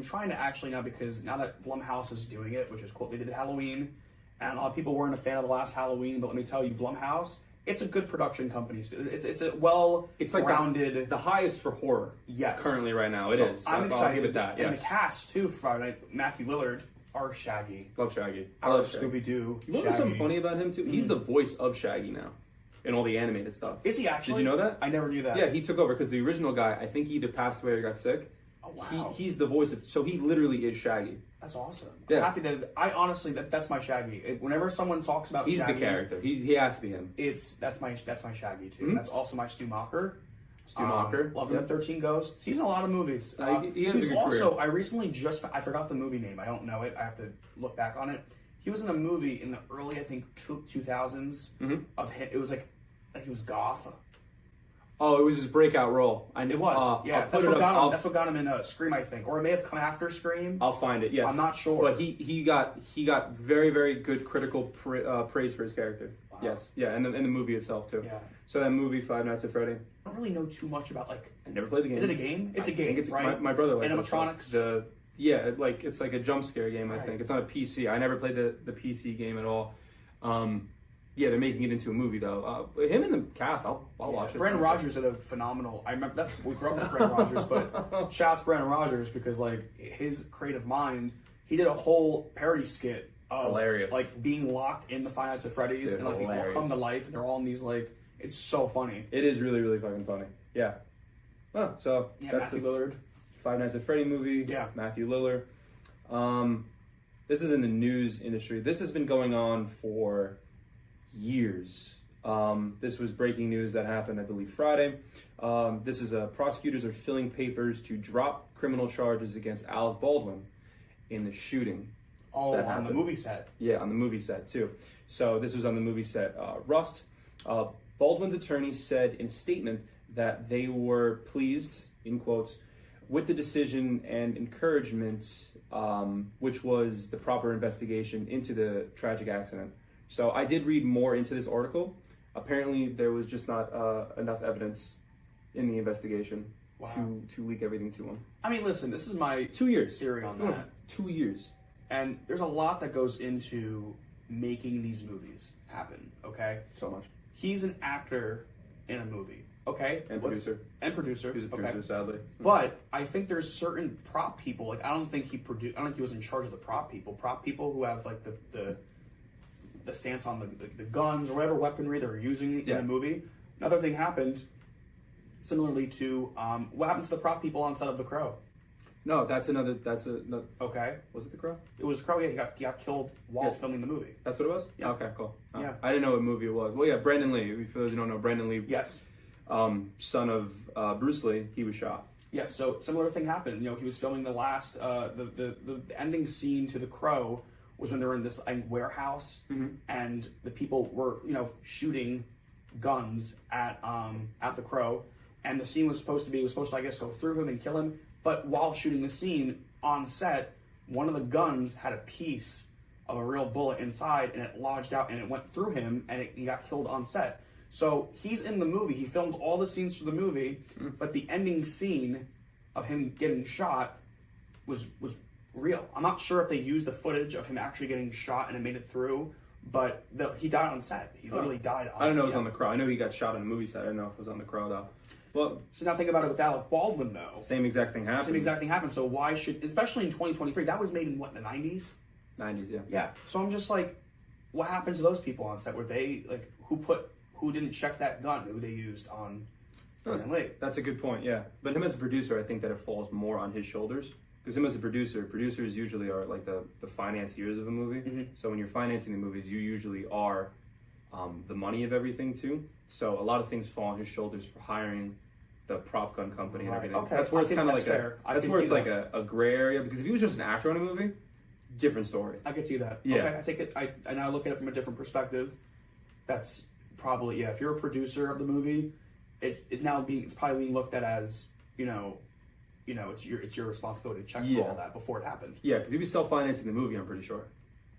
[SPEAKER 2] trying to actually now, because now that Blumhouse is doing it, which is cool. They did Halloween, and a lot of people weren't a fan of the last Halloween, but let me tell you, Blumhouse, it's a good production company. It's a well-rounded...
[SPEAKER 1] the highest for horror.
[SPEAKER 2] Yes.
[SPEAKER 1] Currently right now, it is.
[SPEAKER 2] I'm excited.
[SPEAKER 1] I'll give it that,
[SPEAKER 2] And the cast, too, for Friday Night, Matthew Lillard, our Shaggy.
[SPEAKER 1] Love Shaggy.
[SPEAKER 2] I love Scooby-Doo,
[SPEAKER 1] You know something funny about him, too? He's the voice of Shaggy now. In all the animated stuff.
[SPEAKER 2] Is he actually?
[SPEAKER 1] Did you know that?
[SPEAKER 2] I never knew that.
[SPEAKER 1] Yeah, he took over because the original guy, I think he either passed away or got sick.
[SPEAKER 2] Oh, wow.
[SPEAKER 1] He's the voice of, so he literally is Shaggy.
[SPEAKER 2] That's awesome.
[SPEAKER 1] Yeah.
[SPEAKER 2] I'm happy that that's my Shaggy. Whenever someone talks about
[SPEAKER 1] He's
[SPEAKER 2] Shaggy,
[SPEAKER 1] the character. He has to be him.
[SPEAKER 2] That's my Shaggy too. And that's also my Stu Macher. Love him in 13 Ghosts. He's in a lot of movies.
[SPEAKER 1] He has a good career.
[SPEAKER 2] I recently I forgot the movie name. I don't know it. I have to look back on it. He was in a movie in the early, I think, 2000s of him. It was like he was goth.
[SPEAKER 1] Oh, it was his breakout role.
[SPEAKER 2] It was. Yeah, that's what got him in Scream, I think, or it may have come after Scream.
[SPEAKER 1] I'll find it. Yes,
[SPEAKER 2] I'm not sure.
[SPEAKER 1] But he got very, very good critical praise for his character. Wow. Yes, yeah, and the movie itself too.
[SPEAKER 2] Yeah.
[SPEAKER 1] So that movie, Five Nights at Freddy.
[SPEAKER 2] I don't really know too much about
[SPEAKER 1] I never played the game.
[SPEAKER 2] Is it a game? It's a game,
[SPEAKER 1] think
[SPEAKER 2] right?
[SPEAKER 1] My brother likes
[SPEAKER 2] animatronics.
[SPEAKER 1] The Yeah, it's like a jump scare game. I
[SPEAKER 2] Right.
[SPEAKER 1] think it's not a PC. I never played the PC game at all. Yeah, they're making it into a movie though. Him in the cast, I'll watch it.
[SPEAKER 2] Brandon Rogers did a phenomenal. I remember we grew up with Brandon Rogers, but shouts Brandon Rogers because like his creative mind, he did a whole parody skit of
[SPEAKER 1] Hilarious.
[SPEAKER 2] like being locked in the Five Nights at Freddy's
[SPEAKER 1] Dude,
[SPEAKER 2] and like they all
[SPEAKER 1] hilarious.
[SPEAKER 2] come to life and they're all in these like it's so funny.
[SPEAKER 1] It is really really fucking funny. Yeah. Oh, so
[SPEAKER 2] Yeah,
[SPEAKER 1] that's
[SPEAKER 2] Matthew
[SPEAKER 1] the
[SPEAKER 2] Lillard.
[SPEAKER 1] Five Nights at Freddy movie.
[SPEAKER 2] Yeah.
[SPEAKER 1] Matthew Lillard. This is in the news industry. This has been going on for years. This was breaking news that happened, I believe, Friday. This is prosecutors are filling papers to drop criminal charges against Alec Baldwin in the shooting.
[SPEAKER 2] Oh,
[SPEAKER 1] that
[SPEAKER 2] on
[SPEAKER 1] happened.
[SPEAKER 2] the movie set.
[SPEAKER 1] Yeah, on the movie set too. So this was on the movie set Rust. Baldwin's attorney said in a statement that they were pleased, in quotes, with the decision and encouragement, which was the proper investigation into the tragic accident. So I did read more into this article. Apparently, there was just not enough evidence in the investigation to leak everything to him.
[SPEAKER 2] I mean, listen, this is my
[SPEAKER 1] 2 years
[SPEAKER 2] theory on that.
[SPEAKER 1] 2 years.
[SPEAKER 2] And there's a lot that goes into making these movies happen, okay?
[SPEAKER 1] So much.
[SPEAKER 2] He's an actor in a movie, okay?
[SPEAKER 1] And producer.
[SPEAKER 2] And producer.
[SPEAKER 1] He was a producer,
[SPEAKER 2] okay.
[SPEAKER 1] sadly.
[SPEAKER 2] But I think there's certain prop people, like I don't think he was in charge of the prop people. Prop people who have like the stance on the guns or whatever weaponry they're using in the movie. Another thing happened, similarly to what happened to the prop people on set of The Crow.
[SPEAKER 1] No, that's another.
[SPEAKER 2] Okay,
[SPEAKER 1] Was it The Crow?
[SPEAKER 2] it was Crow. Yeah, he got killed while filming the movie.
[SPEAKER 1] That's what it was?
[SPEAKER 2] Yeah.
[SPEAKER 1] Okay, cool.
[SPEAKER 2] Yeah.
[SPEAKER 1] I didn't know what movie it was. Well, yeah, Brandon Lee. If those who don't know, Brandon Lee,
[SPEAKER 2] Yes.
[SPEAKER 1] son of Bruce Lee, he was shot.
[SPEAKER 2] Yeah, so similar thing happened. You know, he was filming the last, the ending scene to The Crow was when they were in this warehouse, and the people were, shooting guns at The Crow, and the scene was supposed to, I guess, go through him and kill him. But while shooting the scene on set, one of the guns had a piece of a real bullet inside, and it lodged out, and it went through him, and he got killed on set. So he's in the movie. He filmed all the scenes for the movie, but the ending scene of him getting shot was real. I'm not sure if they used the footage of him actually getting shot and it made it through, but he died on set. He literally died on.
[SPEAKER 1] I don't know if it was on The Crow. I know he got shot on a movie set. I don't know if it was on The Crow though. Well,
[SPEAKER 2] so now think about it with Alec Baldwin though.
[SPEAKER 1] same exact thing happened.
[SPEAKER 2] Same exact thing happened. So why should, especially in 2023, that was made in what, the 90s?
[SPEAKER 1] 90s, yeah.
[SPEAKER 2] Yeah. So I'm just like, what happened to those people on set? Were they like who didn't check that gun? Who they used on Brandon Lee?
[SPEAKER 1] That's a good point, yeah. But him as a producer, I think that it falls more on his shoulders. Because him as a producer, producers usually are like the financiers of a movie. So when you're financing the movies, you usually are the money of everything too. So a lot of things fall on his shoulders for hiring the prop gun company and everything.
[SPEAKER 2] Okay.
[SPEAKER 1] That's where it's kind of like
[SPEAKER 2] fair.
[SPEAKER 1] that's where it's like a gray area. Because if he was just an actor on a movie, different story.
[SPEAKER 2] I could see that.
[SPEAKER 1] Yeah.
[SPEAKER 2] Okay, I take it. I now look at it from a different perspective. That's probably, yeah. If you're a producer of the movie, it's probably being looked at as it's your responsibility to check for all that before it happened.
[SPEAKER 1] Yeah, because he was self-financing the movie. I'm pretty sure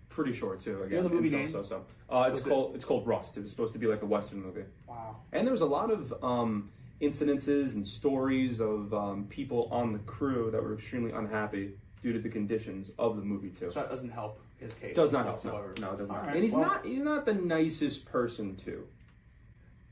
[SPEAKER 1] too. Again,
[SPEAKER 2] You know the movie name?
[SPEAKER 1] It's called Rust. It was supposed to be like a Western movie.
[SPEAKER 2] Wow.
[SPEAKER 1] And there was a lot of incidences and stories of people on the crew that were extremely unhappy due to the conditions of the movie too.
[SPEAKER 2] So that doesn't help his case.
[SPEAKER 1] Does not help.
[SPEAKER 2] whatsoever.
[SPEAKER 1] No, it doesn't.
[SPEAKER 2] All right,
[SPEAKER 1] And he's not the nicest person too.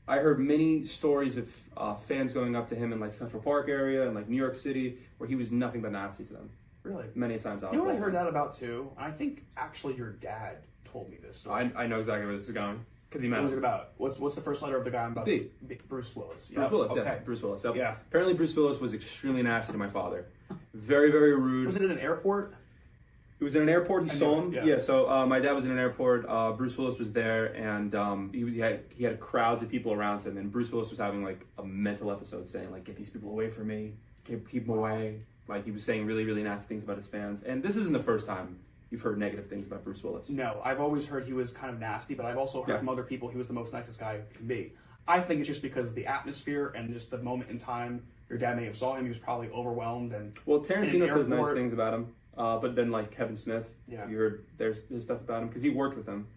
[SPEAKER 1] I heard many stories of fans going up to him in like Central Park area and like New York City where he was nothing but nasty to them.
[SPEAKER 2] Really?
[SPEAKER 1] Many times out.
[SPEAKER 2] You know what I heard that about too? I think actually your dad told me this story.
[SPEAKER 1] I know exactly where this is going because he met
[SPEAKER 2] What was
[SPEAKER 1] him.
[SPEAKER 2] it about? What's the first letter of the guy I'm about?
[SPEAKER 1] B.
[SPEAKER 2] Bruce Willis.
[SPEAKER 1] Bruce Willis, yes. Bruce Willis. So
[SPEAKER 2] Yeah.
[SPEAKER 1] apparently Bruce Willis was extremely nasty to my father. Very, very rude.
[SPEAKER 2] Was it in an airport?
[SPEAKER 1] It was in an airport. He saw him.
[SPEAKER 2] Yeah.
[SPEAKER 1] Yeah. So my dad was in an airport. Bruce Willis was there, and he had crowds of people around him. And Bruce Willis was having like a mental episode, saying like, "Get these people away from me. Keep them away." Like he was saying really, really nasty things about his fans. And this isn't the first time you've heard negative things about Bruce Willis.
[SPEAKER 2] No, I've always heard he was kind of nasty, but I've also heard from other people he was the most nicest guy he can be. I think it's just because of the atmosphere and just the moment in time. Your dad may have saw him. He was probably overwhelmed and.
[SPEAKER 1] Well, Tarantino says nice
[SPEAKER 2] airport.
[SPEAKER 1] things about him. But then like Kevin Smith,
[SPEAKER 2] Yeah.
[SPEAKER 1] you heard there's stuff about him because he worked with him.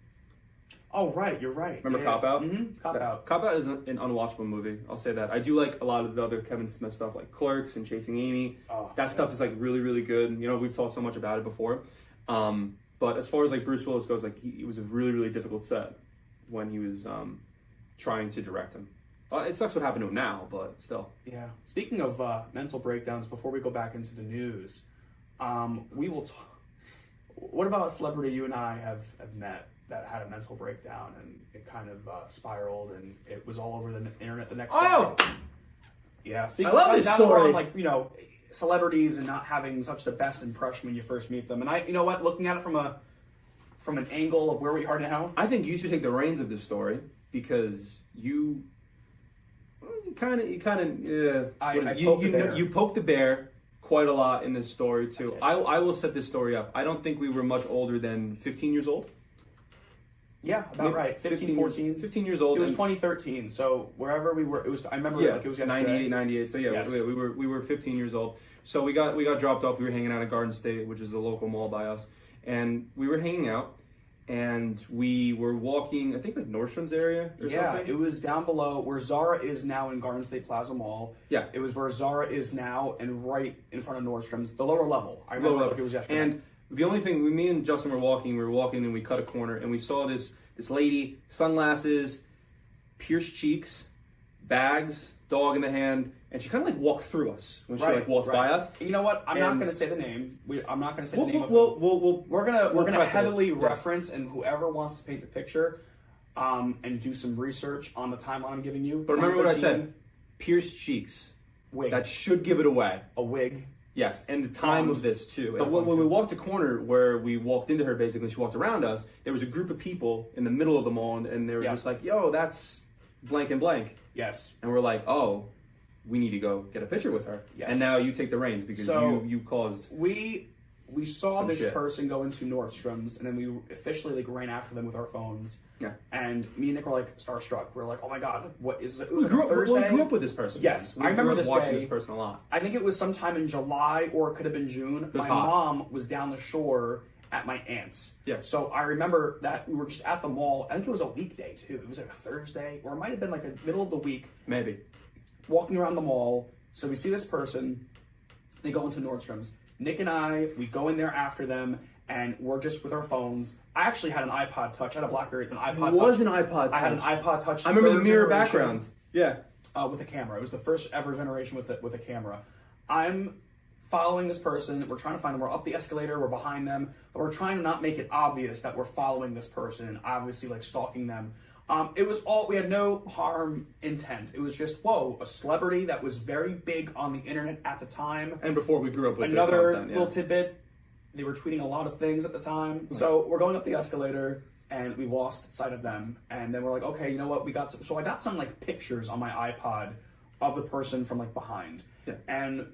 [SPEAKER 2] Oh, right, you're right.
[SPEAKER 1] Remember Cop Out?
[SPEAKER 2] Mm-hmm. Cop Out.
[SPEAKER 1] Cop Out is an unwatchable movie. I'll say that. I do like a lot of the other Kevin Smith stuff, like Clerks and Chasing Amy. That stuff is like really, really good. You know, we've talked so much about it before. But as far as like Bruce Willis goes, like it was a really, really difficult set when he was trying to direct him. It sucks what happened to him now, but still.
[SPEAKER 2] Yeah. Speaking of mental breakdowns, before we go back into the news, we will talk. What about a celebrity you and I have met that had a mental breakdown and it kind of spiraled and it was all over the internet the next day? Yeah. Speaking
[SPEAKER 1] I love this story.
[SPEAKER 2] On, like, you know, celebrities and not having such the best impression when you first meet them. And you know what, looking at it from an angle of where we are now,
[SPEAKER 1] I think you should take the reins of this story because you kind of you poke the bear quite a lot in this story too. I will set this story up. I don't think we were much older than 15 years old.
[SPEAKER 2] Yeah, about right. 15
[SPEAKER 1] years old.
[SPEAKER 2] It was 2013, so wherever we were, it was. I remember like it was yesterday.
[SPEAKER 1] 98. So yeah, yes. we were 15 years old. So we got dropped off. We were hanging out at Garden State, which is the local mall by us, and we were hanging out, and we were walking. I think like Nordstrom's area or something.
[SPEAKER 2] Yeah, it was down below where Zara is now in Garden State Plaza Mall.
[SPEAKER 1] Yeah,
[SPEAKER 2] it was where Zara is now, and right in front of Nordstrom's, the lower level. I remember like it was yesterday.
[SPEAKER 1] And the only thing, me and Justin were walking and we cut a corner and we saw this lady, sunglasses, pierced cheeks, bags, dog in the hand, and she kind of like walked through us when she like walked by us.
[SPEAKER 2] You know what? I'm not going to say the name. I'm not going to say the name of
[SPEAKER 1] We're
[SPEAKER 2] gonna heavily reference, and whoever wants to paint the picture, and do some research on the timeline I'm giving you.
[SPEAKER 1] But remember what I said: pierced cheeks.
[SPEAKER 2] Wig.
[SPEAKER 1] That should give it away.
[SPEAKER 2] A wig.
[SPEAKER 1] Yes, and the time of this too. But when we walked the corner where we walked into her, basically, she walked around us. There was a group of people in the middle of the mall, and they were just like, "Yo, that's blank and blank."
[SPEAKER 2] Yes.
[SPEAKER 1] And we're like, "Oh, we need to go get a picture with her." Yes. And now you take the reins because you caused.
[SPEAKER 2] We saw this person go into Nordstrom's, and then we officially like ran after them with our phones.
[SPEAKER 1] Yeah.
[SPEAKER 2] And me and Nick were like starstruck. We were like, "Oh my god, what is it?" It
[SPEAKER 1] was
[SPEAKER 2] like a Thursday.
[SPEAKER 1] We grew up with this person.
[SPEAKER 2] Yes, I remember this
[SPEAKER 1] watching
[SPEAKER 2] day.
[SPEAKER 1] This person a lot.
[SPEAKER 2] I think it was sometime in July, or it could have been June. My mom was down the shore at my aunt's.
[SPEAKER 1] Yeah.
[SPEAKER 2] So I remember that we were just at the mall. I think it was a weekday too. It was like a Thursday, or it might have been like a middle of the week.
[SPEAKER 1] Maybe.
[SPEAKER 2] Walking around the mall. So we see this person. They go into Nordstrom's. Nick and I, we go in there after them, and we're just with our phones. I actually had an iPod Touch. I had a BlackBerry, an iPod Touch.
[SPEAKER 1] It was an iPod Touch.
[SPEAKER 2] I had an iPod Touch.
[SPEAKER 1] I remember the mirror backgrounds. Yeah.
[SPEAKER 2] With a camera. It was the first ever generation with a camera. I'm following this person. We're trying to find them. We're up the escalator. We're behind them. But we're trying to not make it obvious that we're following this person and obviously like stalking them. It was we had no harm intent. It was just, a celebrity that was very big on the internet at the time.
[SPEAKER 1] And before we grew up with
[SPEAKER 2] another
[SPEAKER 1] content,
[SPEAKER 2] little tidbit, they were tweeting a lot of things at the time. Right. So we're going up the escalator and we lost sight of them. And then we're like, okay, you know what? So I got some like pictures on my iPod of the person from like behind.
[SPEAKER 1] Yeah.
[SPEAKER 2] And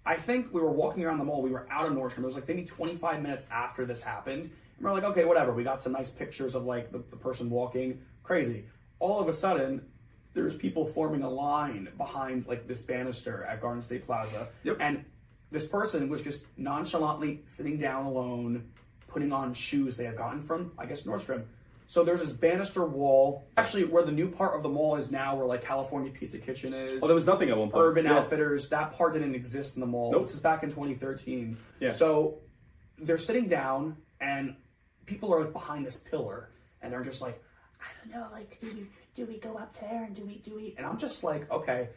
[SPEAKER 2] I think we were walking around the mall. We were out of Nordstrom. It was like maybe 25 minutes after this happened. And we're like, okay, whatever. We got some nice pictures of like the person walking. Crazy. All of a sudden, there's people forming a line behind like this banister at Garden State Plaza.
[SPEAKER 1] Yep.
[SPEAKER 2] And this person was just nonchalantly sitting down alone, putting on shoes they had gotten from, I guess, Nordstrom. So there's this banister wall, actually where the new part of the mall is now, where like California Pizza Kitchen is.
[SPEAKER 1] Oh, there was nothing at one point.
[SPEAKER 2] Urban Outfitters, that part didn't exist in the mall.
[SPEAKER 1] Nope.
[SPEAKER 2] This is back in 2013.
[SPEAKER 1] Yeah.
[SPEAKER 2] So they're sitting down, and people are like behind this pillar, and they're just like, I don't know, like, do we go up there and do we? And I'm just like, okay.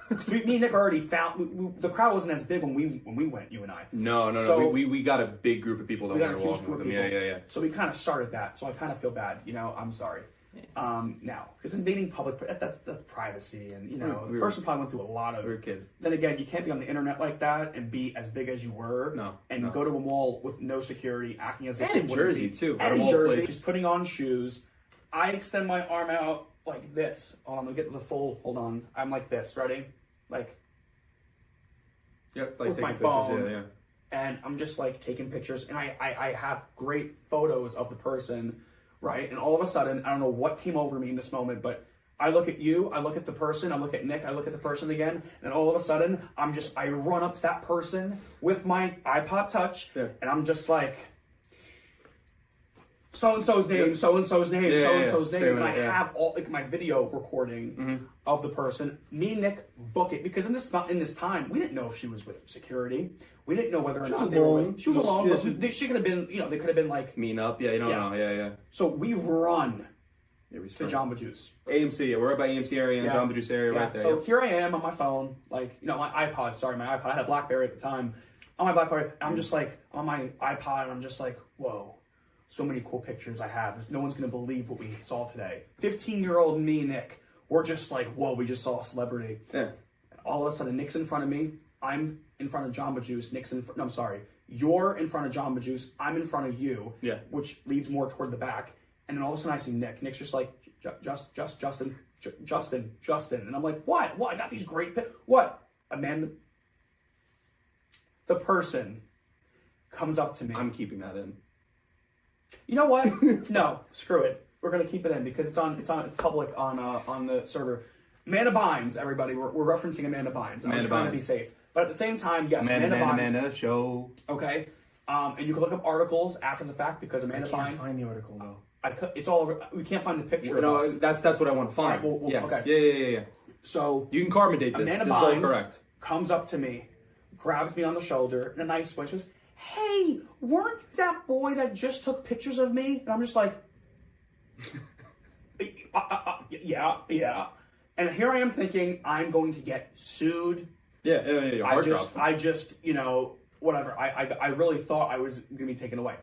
[SPEAKER 2] Because me and Nick already found, the crowd wasn't as big when we went, you and I.
[SPEAKER 1] No. So we got a big group of people that
[SPEAKER 2] we got
[SPEAKER 1] were
[SPEAKER 2] a huge
[SPEAKER 1] walking
[SPEAKER 2] group
[SPEAKER 1] with
[SPEAKER 2] of
[SPEAKER 1] them.
[SPEAKER 2] people.
[SPEAKER 1] Yeah.
[SPEAKER 2] So we kind of started that. So I kind of feel bad, I'm sorry. Now, because invading public, that's privacy, and the person probably went through a lot of.
[SPEAKER 1] We were kids.
[SPEAKER 2] Then again, you can't be on the internet like that and be as big as you were.
[SPEAKER 1] No.
[SPEAKER 2] Go to a mall with no security, acting as if
[SPEAKER 1] in Jersey too.
[SPEAKER 2] And in Jersey, just putting on shoes. I extend my arm out like this. Hold on, let me get to the full. Hold on, I'm like this. Ready? Like.
[SPEAKER 1] Yep. Like
[SPEAKER 2] with my phone. Yeah. And I'm just like taking pictures, and I have great photos of the person. Right, and all of a sudden, I don't know what came over me in this moment, but I look at you, I look at the person, I look at Nick, I look at the person again, and all of a sudden, I run up to that person with my iPod Touch, and I'm just like, so-and-so's name, so-and-so's name,
[SPEAKER 1] Yeah,
[SPEAKER 2] so-and-so's name. And I
[SPEAKER 1] yeah.
[SPEAKER 2] have all like my video recording of the person. Me and Nick book it because in this time, we didn't know if she was with security. We didn't know whether or not they were with. She was alone.
[SPEAKER 1] Yeah,
[SPEAKER 2] but she could have been, they could have been like...
[SPEAKER 1] Meeting up, you don't know, yeah.
[SPEAKER 2] So we run
[SPEAKER 1] Yeah, we
[SPEAKER 2] to Jamba Juice.
[SPEAKER 1] AMC, we're up by AMC area and Jamba Juice area right there.
[SPEAKER 2] So here I am on my phone, like, my iPod, I had a BlackBerry at the time. On my BlackBerry, I'm just like, on my iPod, and I'm just like, whoa, so many cool pictures I have. No one's going to believe what we saw today. 15-year-old me, Nick, we're just like, whoa, we just saw a celebrity.
[SPEAKER 1] Yeah.
[SPEAKER 2] All of a sudden, Nick's in front of me. I'm in front of Jamba Juice. You're in front of Jamba Juice. I'm in front of you.
[SPEAKER 1] Yeah.
[SPEAKER 2] Which leads more toward the back. And then all of a sudden, I see Nick. Nick's just like, Justin. And I'm like, what? I got these great what? Amanda. The person comes up to me.
[SPEAKER 1] I'm keeping that in.
[SPEAKER 2] You know what? No, screw it. We're gonna keep it in because it's public on the server. Amanda Bynes, everybody. We're referencing Amanda Bynes. I'm trying to be safe, but at the same time, yes, Amanda Bynes.
[SPEAKER 1] Amanda show.
[SPEAKER 2] Okay, and you can look up articles after the fact because Amanda Bynes. I can't
[SPEAKER 1] find the article though.
[SPEAKER 2] It's all over. We can't find the picture.
[SPEAKER 1] No,
[SPEAKER 2] of us.
[SPEAKER 1] that's what I want to find.
[SPEAKER 2] All right,
[SPEAKER 1] yes.
[SPEAKER 2] Okay.
[SPEAKER 1] Yeah.
[SPEAKER 2] So
[SPEAKER 1] you can carbon date this.
[SPEAKER 2] Amanda
[SPEAKER 1] This
[SPEAKER 2] Bynes
[SPEAKER 1] is all correct.
[SPEAKER 2] Comes up to me, grabs me on the shoulder in a nice way. She goes, "Hey, weren't you that boy that just took pictures of me?" And I'm just like, yeah. And here I am thinking I'm going to get sued.
[SPEAKER 1] Yeah.
[SPEAKER 2] I just, whatever. I really thought I was going to be taken away.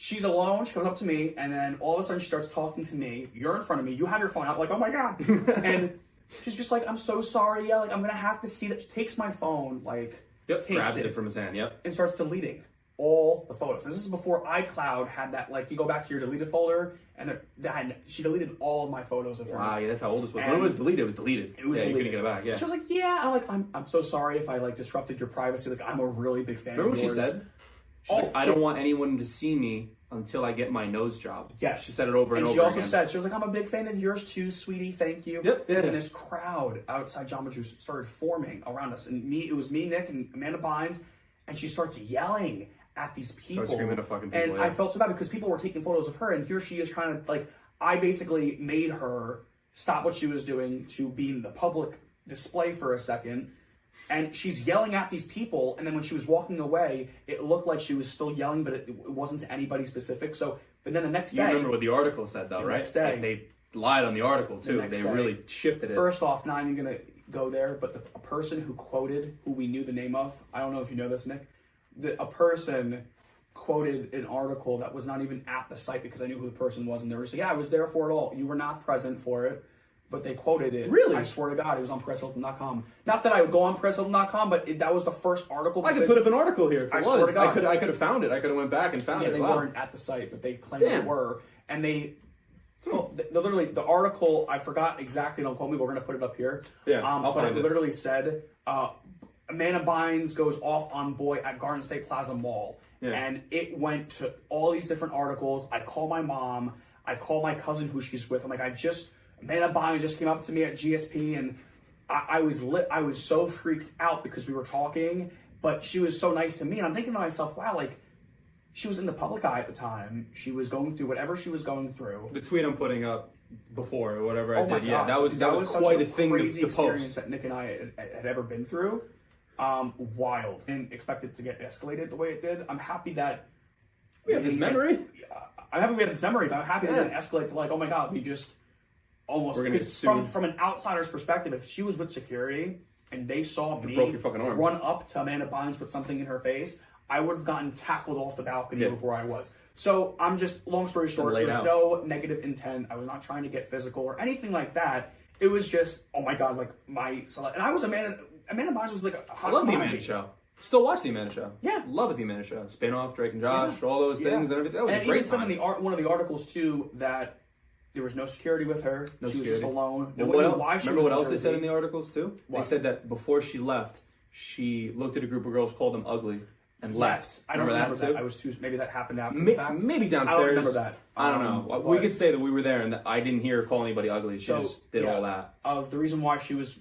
[SPEAKER 2] She's alone. She comes up to me, and then all of a sudden she starts talking to me. You're in front of me. You have your phone out, like, oh my god. And she's just like, I'm so sorry. Yeah, like I'm gonna have to see that. She takes my phone, like,
[SPEAKER 1] grabs it from his hand. Yep.
[SPEAKER 2] And starts deleting all the photos. And this is before iCloud had that, like, you go back to your deleted folder, and she deleted all of my photos of her.
[SPEAKER 1] Wow, yeah, that's how old this was. When it was deleted, it was deleted.
[SPEAKER 2] It was deleted.
[SPEAKER 1] You couldn't get it back, yeah.
[SPEAKER 2] She was like, yeah. I'm like, I'm so sorry if I, like, disrupted your privacy. Like, I'm a really big fan of yours.
[SPEAKER 1] Remember what she said? She's like, I don't want anyone to see me until I get my nose job.
[SPEAKER 2] Yes.
[SPEAKER 1] She said it over and over
[SPEAKER 2] again. And she
[SPEAKER 1] again.
[SPEAKER 2] also said, she was like, I'm a big fan of yours too, sweetie, thank you.
[SPEAKER 1] Yep. Yeah.
[SPEAKER 2] And this crowd outside Jamba Juice started forming around us. And it was me, Nick, and Amanda Bynes, and she starts yelling at these people.
[SPEAKER 1] Starts screaming at fucking people,
[SPEAKER 2] and I felt so bad because people were taking photos of her, and here she is trying to, like, I basically made her stop what she was doing to be in the public display for a second. And she's yelling at these people, and then when she was walking away, it looked like she was still yelling, but it wasn't to anybody specific. So, but then the next day...
[SPEAKER 1] You remember what the article said, though, right?
[SPEAKER 2] Next day,
[SPEAKER 1] like they lied on the article, too. They really shifted it.
[SPEAKER 2] First off, not even going to go there, but a person who quoted, who we knew the name of, I don't know if you know this, Nick, a person quoted an article that was not even at the site because I knew who the person was, and they were just like, yeah, I was there for it all. You were not present for it. But they quoted it.
[SPEAKER 1] Really?
[SPEAKER 2] I swear to God, it was on PressHilton.com. Not that I would go on PressHilton.com, but that was the first article.
[SPEAKER 1] I could put up an article here if it was.
[SPEAKER 2] Swear to God.
[SPEAKER 1] I could have found it. I could have went back and found it.
[SPEAKER 2] Yeah, they weren't at the site, but they claimed they were. And literally, the article, I forgot exactly, don't quote me, but we're going to put it up here.
[SPEAKER 1] Yeah,
[SPEAKER 2] but it literally said, Amanda Bynes goes off on boy at Garden State Plaza Mall. Yeah. And it went to all these different articles. I call my mom. I call my cousin who she's with. I'm like, Amanda Bynes just came up to me at GSP, and I was so freaked out because we were talking, but she was so nice to me, and I'm thinking to myself, wow, like, she was in the public eye at the time. She was going through whatever she was going through.
[SPEAKER 1] The tweet I'm putting up before or whatever I did,
[SPEAKER 2] God.
[SPEAKER 1] Yeah, that was quite a thing.
[SPEAKER 2] Crazy
[SPEAKER 1] to
[SPEAKER 2] experience
[SPEAKER 1] post.
[SPEAKER 2] that Nick and I had ever been through. Wild. Didn't expect it to get escalated the way it did. I'm happy that
[SPEAKER 1] we have this memory.
[SPEAKER 2] I'm happy we have this memory, but I'm happy that it didn't escalate to, like, oh my God, we just almost, because from an outsider's perspective, if she was with security and they saw me run up to Amanda Bynes with something in her face, I would have gotten tackled off the balcony before I was. So I'm just, long story short, there's no negative intent. I was not trying to get physical or anything like that. It was just, oh my God, like and I was Amanda Bynes was like a hot
[SPEAKER 1] I love the Amanda show. Still watch the Amanda show.
[SPEAKER 2] Yeah.
[SPEAKER 1] Love it, the Amanda show. Spin-off, Drake and Josh, all those things and everything. That was a great time.
[SPEAKER 2] Even one of the articles too, that there was no security with her. She was just alone.
[SPEAKER 1] Remember what else they said in the articles too? What? They said that before she left, she looked at a group of girls, called them ugly, and left.
[SPEAKER 2] I don't remember that. I was too. Maybe that happened after the fact.
[SPEAKER 1] Maybe downstairs.
[SPEAKER 2] I don't remember that.
[SPEAKER 1] I don't know. We could say that we were there and that I didn't hear her call anybody ugly. She just did all that.
[SPEAKER 2] The reason why she was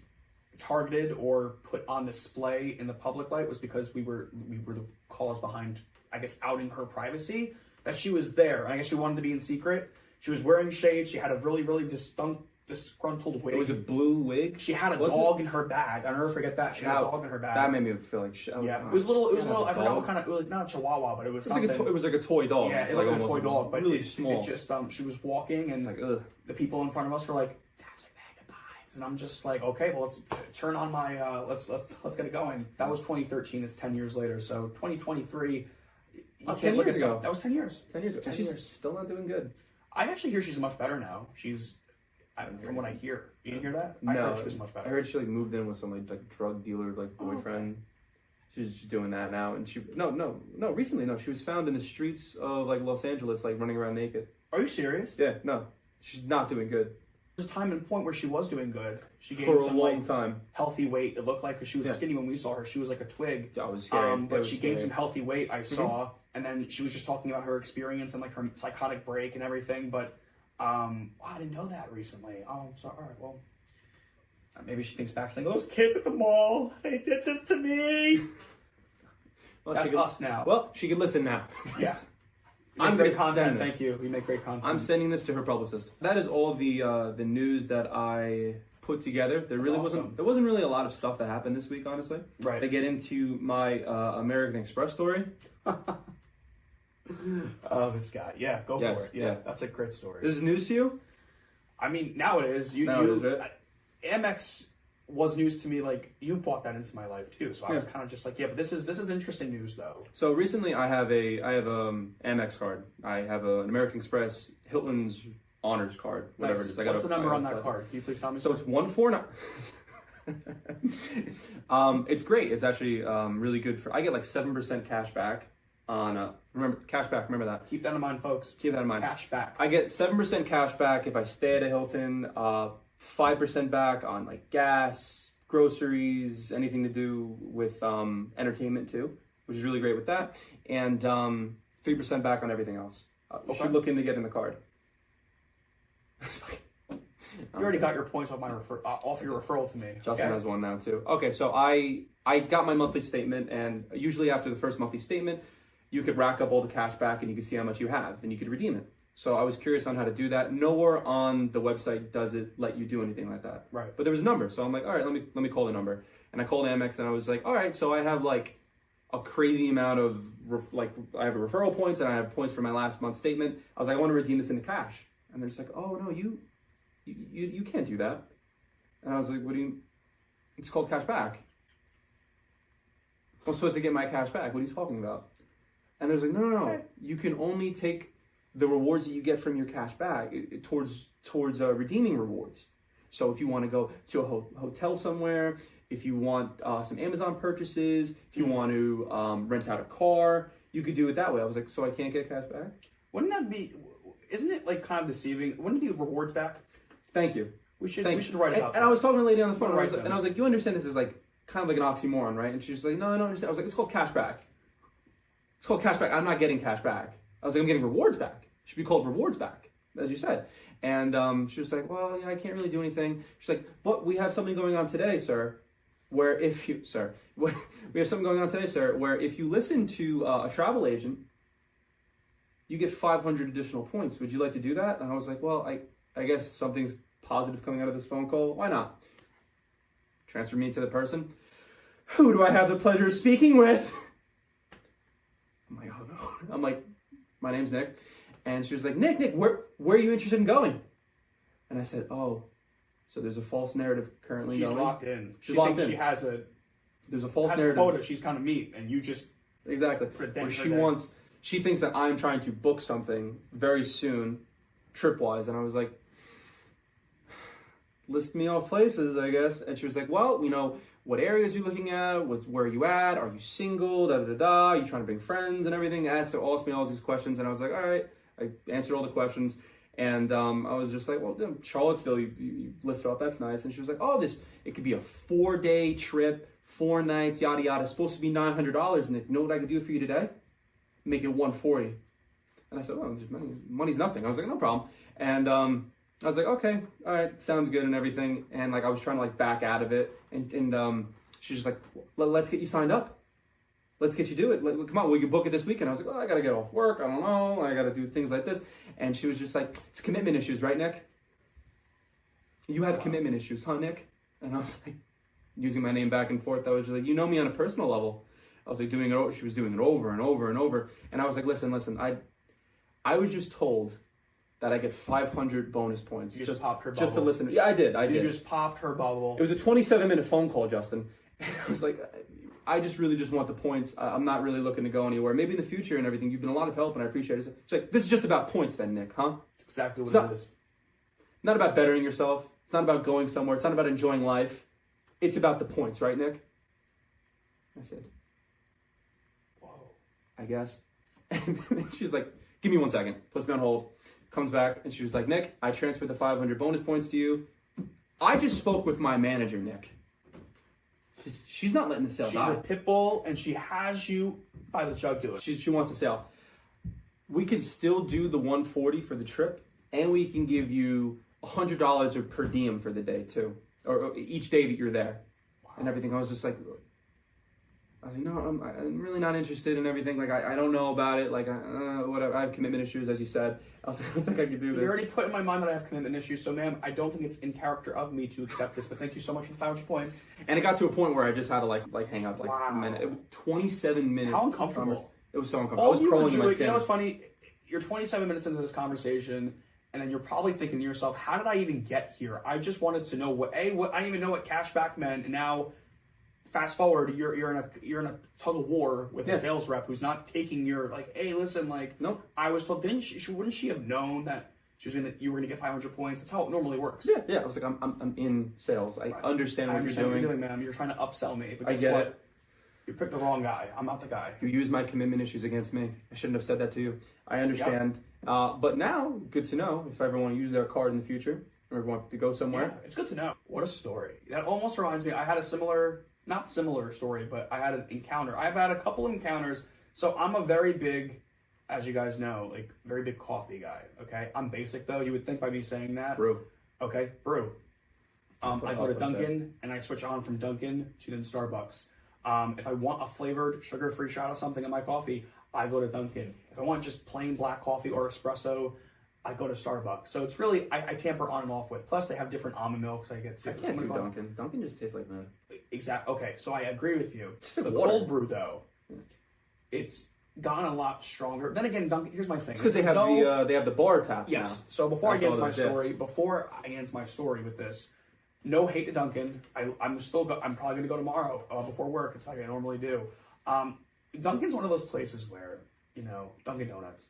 [SPEAKER 2] targeted or put on display in the public light was because we were the cause behind, I guess, outing her privacy. that she was there. And I guess she wanted to be in secret. She was wearing shades. She had a really, really disgruntled wig.
[SPEAKER 1] It was a blue wig.
[SPEAKER 2] She had a dog in her bag. I'll never forget that. She had a dog in her bag.
[SPEAKER 1] That made me feel like shit.
[SPEAKER 2] Yeah, it was a little. I forgot what kind of. It was not a Chihuahua, but it was something.
[SPEAKER 1] It was like a toy dog.
[SPEAKER 2] Yeah, it was like a toy dog, but
[SPEAKER 1] really small.
[SPEAKER 2] It just she was walking, and
[SPEAKER 1] like, ugh.
[SPEAKER 2] The people in front of us were like, "That's a bag of pies," and I'm just like, "Okay, well, let's turn on my let's get it going." That was 2013. It's 10 years later, so 2023. You can't look at ago. That was 10 years.
[SPEAKER 1] 10 years ago. She's still not doing good.
[SPEAKER 2] I actually hear she's much better now. From what I hear. You didn't hear that?
[SPEAKER 1] No,
[SPEAKER 2] I heard she was much better.
[SPEAKER 1] I heard she like moved in with some like drug dealer boyfriend. She's just doing that now, and recently she was found in the streets of like Los Angeles, like running around naked.
[SPEAKER 2] Are you serious?
[SPEAKER 1] Yeah, no, she's not doing good.
[SPEAKER 2] There's a time and point where she was doing good. She gained
[SPEAKER 1] for a
[SPEAKER 2] some
[SPEAKER 1] long time
[SPEAKER 2] healthy weight. It looked like because she was skinny when we saw her. She was like a twig.
[SPEAKER 1] I was scared.
[SPEAKER 2] But she gained some healthy weight. I saw, and then she was just talking about her experience and like her psychotic break and everything. But I didn't know that recently. Oh, I'm sorry. All right, well, maybe she thinks back saying, "Those kids at the mall, they did this to me." Well, that's us now.
[SPEAKER 1] Well, she can listen now.
[SPEAKER 2] Yeah. I'm great content. Thank you. We make great content.
[SPEAKER 1] I'm sending this to her publicist. That is all the news that I put together. There wasn't really a lot of stuff that happened this week, honestly.
[SPEAKER 2] Right.
[SPEAKER 1] To get into my American Express story.
[SPEAKER 2] Oh, this guy. Yeah, go for it. Yeah, that's a great story.
[SPEAKER 1] This is news to you?
[SPEAKER 2] I mean, now it is.
[SPEAKER 1] Now it is, right?
[SPEAKER 2] Amex was news to me. Like, you brought that into my life too, so I was kind of just like, yeah, but this is interesting news though.
[SPEAKER 1] So recently, I have Amex card. I have an American Express Hilton's Honors card, whatever it is.
[SPEAKER 2] What's the number on that card? Can you please tell me?
[SPEAKER 1] So it's 149. It's great. It's actually really good for. I get like 7% cash back on. Remember cash back. Remember that.
[SPEAKER 2] Keep that in mind, folks.
[SPEAKER 1] Keep that in mind.
[SPEAKER 2] Cash back.
[SPEAKER 1] I get 7% cash back if I stay at a Hilton. 5% back on like gas, groceries, anything to do with entertainment too, which is really great with that, and 3% back on everything else. You should look into getting the card.
[SPEAKER 2] You already got your points off off your referral to me.
[SPEAKER 1] Justin has one now too. Okay, so I got my monthly statement, and usually after the first monthly statement, you could rack up all the cash back and you could see how much you have, and you could redeem it. So I was curious on how to do that. Nowhere on the website does it let you do anything like that.
[SPEAKER 2] Right.
[SPEAKER 1] But there was a number, so I'm like, all right, let me call the number. And I called Amex, and I was like, all right, so I have like a crazy amount of I have a referral points, and I have points for my last month's statement. I was like, I want to redeem this into cash, and they're just like, oh no, you can't do that. And I was like, what do you? It's called cash back. I'm supposed to get my cash back. What are you talking about? And they're like, no, you can only take the rewards that you get from your cash back towards redeeming rewards. So if you want to go to a hotel somewhere, if you want some Amazon purchases, if you want to rent out a car, you could do it that way. I was like, so I can't get cash back?
[SPEAKER 2] Isn't it like kind of deceiving? Wouldn't it be rewards back?
[SPEAKER 1] Thank you.
[SPEAKER 2] We should write about that.
[SPEAKER 1] And I was talking to a lady on the phone, and I was like, you understand this is like kind of like an oxymoron, right? And she's like, no, I don't understand. I was like, it's called cash back. It's called cash back. I'm not getting cash back. I was like, I'm getting rewards back. It should be called rewards back, as you said. And she was like, well, yeah, I can't really do anything. She's like, but we have something going on today, sir, where if you listen to a travel agent, you get 500 additional points. Would you like to do that? And I was like, well, I guess something's positive coming out of this phone call. Why not? Transfer me to the person. Who do I have the pleasure of speaking with? I'm like, oh no. I'm like, my name's Nick. And she was like, Nick, where are you interested in going? And I said, oh, so there's a false narrative currently going.
[SPEAKER 2] She's locked in. She
[SPEAKER 1] locked
[SPEAKER 2] thinks
[SPEAKER 1] in.
[SPEAKER 2] There's
[SPEAKER 1] a false
[SPEAKER 2] narrative.
[SPEAKER 1] quota
[SPEAKER 2] She's kind of meat, and you just
[SPEAKER 1] exactly. She thinks that I'm trying to book something very soon, trip-wise. And I was like, list me off places, I guess. And she was like, well, what areas are you looking at? Where are you at? Are you single? Are you trying to bring friends and everything? Asked me all these questions, and I was like, all right. I answered all the questions, and I was just like, well, Charlottesville, you listed off, that's nice. And she was like, oh, it could be a 4-day trip, 4 nights, yada yada. It's supposed to be $900. And you know what I could do for you today? Make it $140. And I said, oh, money's nothing. I was like, no problem. And I was like, okay, all right, sounds good and everything. And like I was trying to like back out of it, and she's just like, let's get you signed up. let's get you do it. Come on, we can book it this weekend. I was like, oh, I got to get off work. I don't know. I got to do things like this. And she was just like, it's commitment issues, right, Nick? You have commitment issues, huh, Nick? And I was like, using my name back and forth. I was just like, you know me on a personal level. I was like doing it. She was doing it over and over and over. And I was like, listen. I was just told that I get 500 bonus points.
[SPEAKER 2] You just popped her bubble.
[SPEAKER 1] Just to listen. Yeah, I did.
[SPEAKER 2] You just popped her bubble.
[SPEAKER 1] It was a 27-minute phone call, Justin. And I was like, I just really just want the points. I'm not really looking to go anywhere. Maybe in the future and everything. You've been a lot of help and I appreciate it. She's like, this is just about points then, Nick, huh?
[SPEAKER 2] It's exactly what it is.
[SPEAKER 1] Not about bettering yourself. It's not about going somewhere. It's not about enjoying life. It's about the points, right, Nick? I said, whoa, I guess. And then she's like, give me 1 second. Puts me on hold. Comes back and she was like, Nick, I transferred the 500 bonus points to you. I just spoke with my manager, Nick. She's not letting the sale die.
[SPEAKER 2] She's a pit bull and she has you by the jugular.
[SPEAKER 1] She wants the sale. We could still do the 140 for the trip and we can give you $100 or per diem for the day too. Or each day that you're there. Wow. And everything. I was just like, no, I'm really not interested in everything. Like, I don't know about it. Like, whatever. I have commitment issues, as you said. I was like, I don't think I could do this.
[SPEAKER 2] You already put in my mind that I have commitment issues. So, ma'am, I don't think it's in character of me to accept this. But thank you so much for the 500 points.
[SPEAKER 1] And it got to a point where I just had to like hang up a minute. 27 minutes.
[SPEAKER 2] How uncomfortable.
[SPEAKER 1] It was so uncomfortable. I was crawling in my skin.
[SPEAKER 2] You know what's funny? You're 27 minutes into this conversation. And then you're probably thinking to yourself, how did I even get here? I just wanted to know what I didn't even know what cashback meant. And now, fast forward, you're in a tug of war with a sales rep who's not taking your hey, listen,
[SPEAKER 1] nope.
[SPEAKER 2] I was told, wouldn't she have known that you were gonna get 500 points? That's how it normally works.
[SPEAKER 1] Yeah. I was like, I'm in sales. I understand what you're doing,
[SPEAKER 2] ma'am. You're trying to upsell me. But
[SPEAKER 1] I get it.
[SPEAKER 2] You picked the wrong guy. I'm not the guy.
[SPEAKER 1] You used my commitment issues against me. I shouldn't have said that to you. I understand. Yep. But now, good to know if I ever want to use their card in the future or want to go somewhere.
[SPEAKER 2] Yeah, it's good to know. What a story. That almost reminds me, I had a not similar story, but I had an encounter. I've had a couple encounters. So I'm a very big, as you guys know, very big coffee guy, okay? I'm basic though. You would think by me saying that.
[SPEAKER 1] Brew.
[SPEAKER 2] Okay, brew. I go to Dunkin' and I switch on from Dunkin' to then Starbucks. If I want a flavored sugar-free shot of something in my coffee, I go to Dunkin'. If I want just plain black coffee or espresso, I go to Starbucks. So it's really, I tamper on and off with. Plus, they have different almond milks I get to.
[SPEAKER 1] I can't do Dunkin'. Dunkin' just tastes like that.
[SPEAKER 2] Exactly. Okay, so I agree with you. The
[SPEAKER 1] water.
[SPEAKER 2] Cold brew, though, it's gotten a lot stronger. Then again, Dunkin', here's my thing.
[SPEAKER 1] Because they have the bar taps now.
[SPEAKER 2] Yes. So before I get into my story with this, no hate to Dunkin'. I'm probably going to go tomorrow before work. It's like I normally do. Dunkin's one of those places where, Dunkin' Donuts,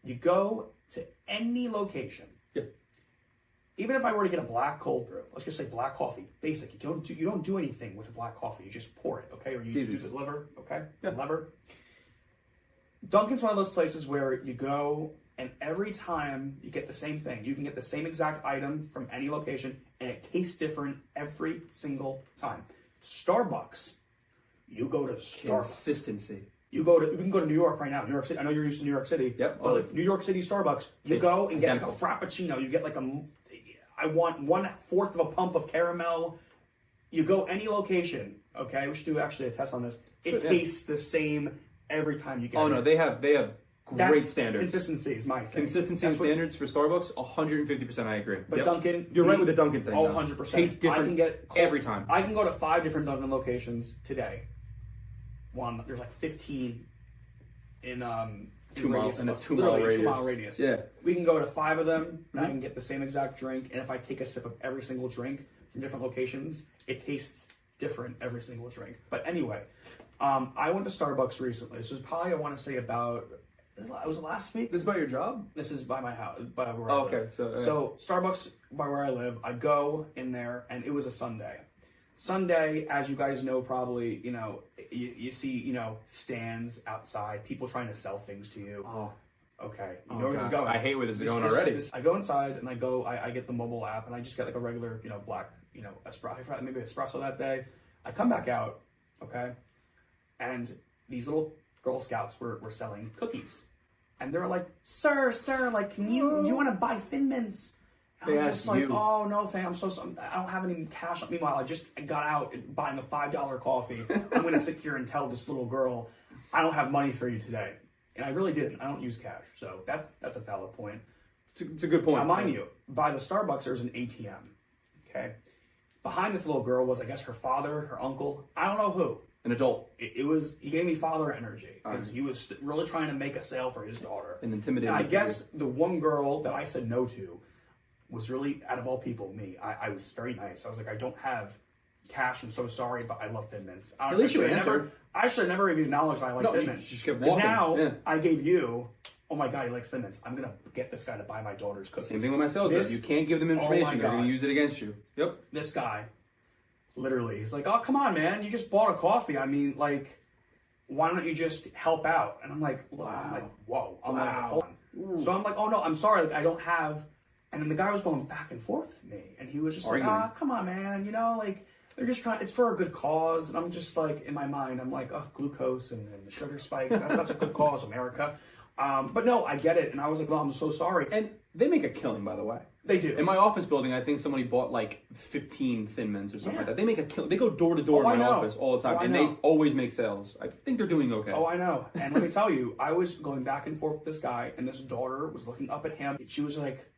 [SPEAKER 2] you go to any location.
[SPEAKER 1] Yeah.
[SPEAKER 2] Even if I were to get a black cold brew, let's just say black coffee, basic. You don't do anything with a black coffee. You just pour it, okay? Or you do the liver, okay? Yeah. Lever. Dunkin's one of those places where you go and every time you get the same thing. You can get the same exact item from any location and it tastes different every single time. Starbucks, you go to Starbucks.
[SPEAKER 1] Consistency.
[SPEAKER 2] We can go to New York right now. New York City. I know you're used to New York City.
[SPEAKER 1] Yep.
[SPEAKER 2] But New York City Starbucks, you go and get a Frappuccino. You get I want 1/4 of a pump of caramel. You go any location, okay? We should do actually a test on this. It tastes the same every time you get it.
[SPEAKER 1] Oh no, they have great standards.
[SPEAKER 2] Consistency is my thing.
[SPEAKER 1] Consistency and standards for Starbucks, 150% I agree.
[SPEAKER 2] But Dunkin',
[SPEAKER 1] you're right with the Dunkin' thing.
[SPEAKER 2] 100%.
[SPEAKER 1] Tastes different every time.
[SPEAKER 2] I can go to 5 different Dunkin' locations today. There's 15 in
[SPEAKER 1] 2 miles and a 2 mile radius.
[SPEAKER 2] 2 mile radius.
[SPEAKER 1] Yeah.
[SPEAKER 2] We can go to 5 of them and I can get the same exact drink. And if I take a sip of every single drink from different locations, it tastes different every single drink. But anyway, I went to Starbucks recently. This was probably, I want to say it was last week.
[SPEAKER 1] This is by your job?
[SPEAKER 2] This is by my house, by where I live.
[SPEAKER 1] Okay.
[SPEAKER 2] So Starbucks by where I live, I go in there and it was a Sunday. Sunday, as you guys know, probably, you see, stands outside, people trying to sell things to you.
[SPEAKER 1] Oh.
[SPEAKER 2] Okay. You know where this is going.
[SPEAKER 1] I hate where this is going already.
[SPEAKER 2] I go inside and I get the mobile app and I just get a regular, black, espresso, maybe espresso that day. I come back out, okay, and these little Girl Scouts were selling cookies. And they were like, sir, do you want to buy Thin Mints? I'm just like, oh no, thank. I'm so sorry. I don't have any cash. Meanwhile, I just got out buying a $5 coffee. I'm gonna sit here and tell this little girl I don't have money for you today. And I really didn't. I don't use cash. So that's a valid point.
[SPEAKER 1] It's a good point.
[SPEAKER 2] Now, mind you, by the Starbucks, there's an ATM. Okay? Behind this little girl was, I guess, her father, her uncle. I don't know who.
[SPEAKER 1] An adult.
[SPEAKER 2] He gave me father energy because he was really trying to make a sale for his daughter.
[SPEAKER 1] An intimidating.
[SPEAKER 2] And I guess the one girl that I said no to was really, out of all people, me. I was very nice. I was like, I don't have cash. I'm so sorry, but I love Thin Mints.
[SPEAKER 1] At least you answered.
[SPEAKER 2] I should have never even acknowledged I like Thin Mints.
[SPEAKER 1] You just kept walking.
[SPEAKER 2] Now, I gave you, oh my God, he likes Thin Mints. I'm going to get this guy to buy my daughter's cookies.
[SPEAKER 1] Same thing with my sales rep. You can't give them information. They're going to use it against you. Yep.
[SPEAKER 2] This guy, literally, he's like, oh, come on, man. You just bought a coffee. I mean, like, why don't you just help out? And I'm like, wow. I'm like, whoa. I'm like, hold on. So I'm like, oh, no, I'm sorry. Like, I don't have. And then the guy was going back and forth with me. And he was just like, come on, man. You know, like, they're just trying, it's for a good cause. And I'm just like, in my mind, I'm like, oh, glucose and the sugar spikes. That's a good cause, America. But no, I get it. And I was like, oh, I'm so sorry.
[SPEAKER 1] And they make a killing, by the way.
[SPEAKER 2] They do.
[SPEAKER 1] In my office building, I think somebody bought like 15 Thin Mints or something like that. They make a killing. They go door to door in my office all the time. And they always make sales. I think they're doing okay.
[SPEAKER 2] Oh, I know. And let me tell you, I was going back and forth with this guy, and this daughter was looking up at him. She was like,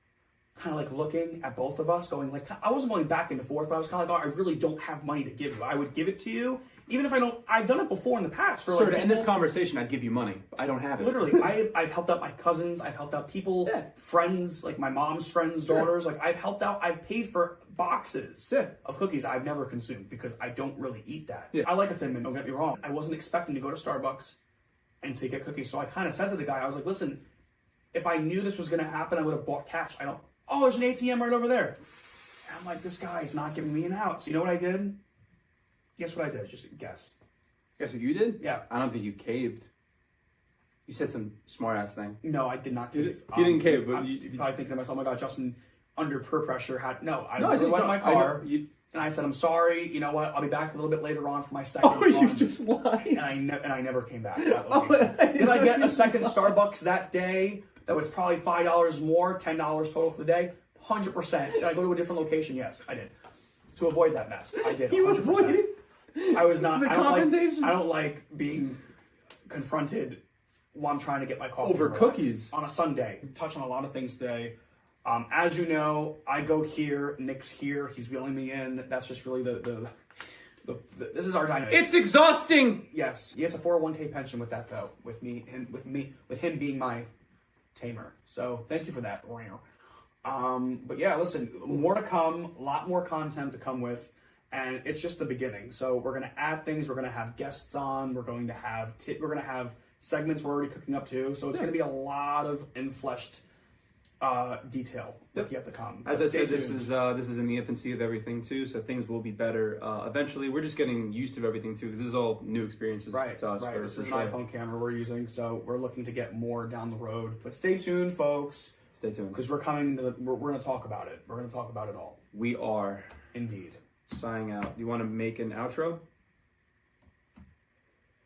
[SPEAKER 2] kind of like looking at both of us, going like, I wasn't going back and forth, but I was kind of like, oh, I really don't have money to give you. I would give it to you, even if I don't. I've done it before in the past. For
[SPEAKER 1] to end this conversation, I'd give you money. But I don't have it.
[SPEAKER 2] Literally, I've helped out my cousins. I've helped out people, friends, like my mom's friends' daughters. Like I've helped out. I've paid for boxes of cookies I've never consumed because I don't really eat that. I like a Thin Mint, don't get me wrong. I wasn't expecting to go to Starbucks and to get cookies. So I kind of said to the guy, I was like, listen, if I knew this was going to happen, I would have bought cash. Oh, there's an ATM right over there. And I'm like, this guy's not giving me an out. So you know what I did? Guess what I did? Just guess.
[SPEAKER 1] Guess what you did?
[SPEAKER 2] Yeah.
[SPEAKER 1] I don't think you caved. You said some smart ass thing.
[SPEAKER 2] No, I did not cave.
[SPEAKER 1] You didn't cave, but
[SPEAKER 2] you're probably thinking to myself, oh my God, Justin, under peer pressure, I went in my car. And I said, I'm sorry, you know what, I'll be back a little bit later on for my second
[SPEAKER 1] run. You just lied.
[SPEAKER 2] And I never came back to that location. Did I get a second Starbucks that day? That was probably $5 more, $10 total for the day. 100%. Did I go to a different location? Yes, I did. To avoid that mess, I did. 100%.
[SPEAKER 1] You avoided?
[SPEAKER 2] I was not.
[SPEAKER 1] The
[SPEAKER 2] confrontation? I don't like being confronted while I'm trying to get my coffee.
[SPEAKER 1] Over cookies.
[SPEAKER 2] On a Sunday. We touch on a lot of things today. As you know, I go here, Nick's here, he's wheeling me in. That's just really the this is our dynamic.
[SPEAKER 1] It's exhausting!
[SPEAKER 2] Yes. He has a 401k pension with that though. With him being my tamer. So thank you for that, Oreo. But yeah, listen, more to come, a lot more content to come with, and it's just the beginning. So we're gonna add things, we're gonna have guests on, we're going to have segments we're already cooking up to. So it's gonna be a lot of in-fleshed detail with yet to come.
[SPEAKER 1] As I said, this is in the infancy of everything too, so things will be better eventually. We're just getting used to everything too, because this is all new experiences to us.
[SPEAKER 2] Right. This is an iPhone camera we're using, so we're looking to get more down the road. But stay tuned, folks.
[SPEAKER 1] Stay tuned,
[SPEAKER 2] because we're coming to we're going to talk about it. We're going to talk about it all.
[SPEAKER 1] We are
[SPEAKER 2] indeed
[SPEAKER 1] signing out. You want to make an outro?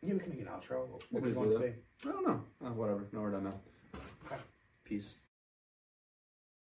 [SPEAKER 2] Yeah, we can make an outro. What would you want it to be?
[SPEAKER 1] I don't know. Whatever. No, we're done now.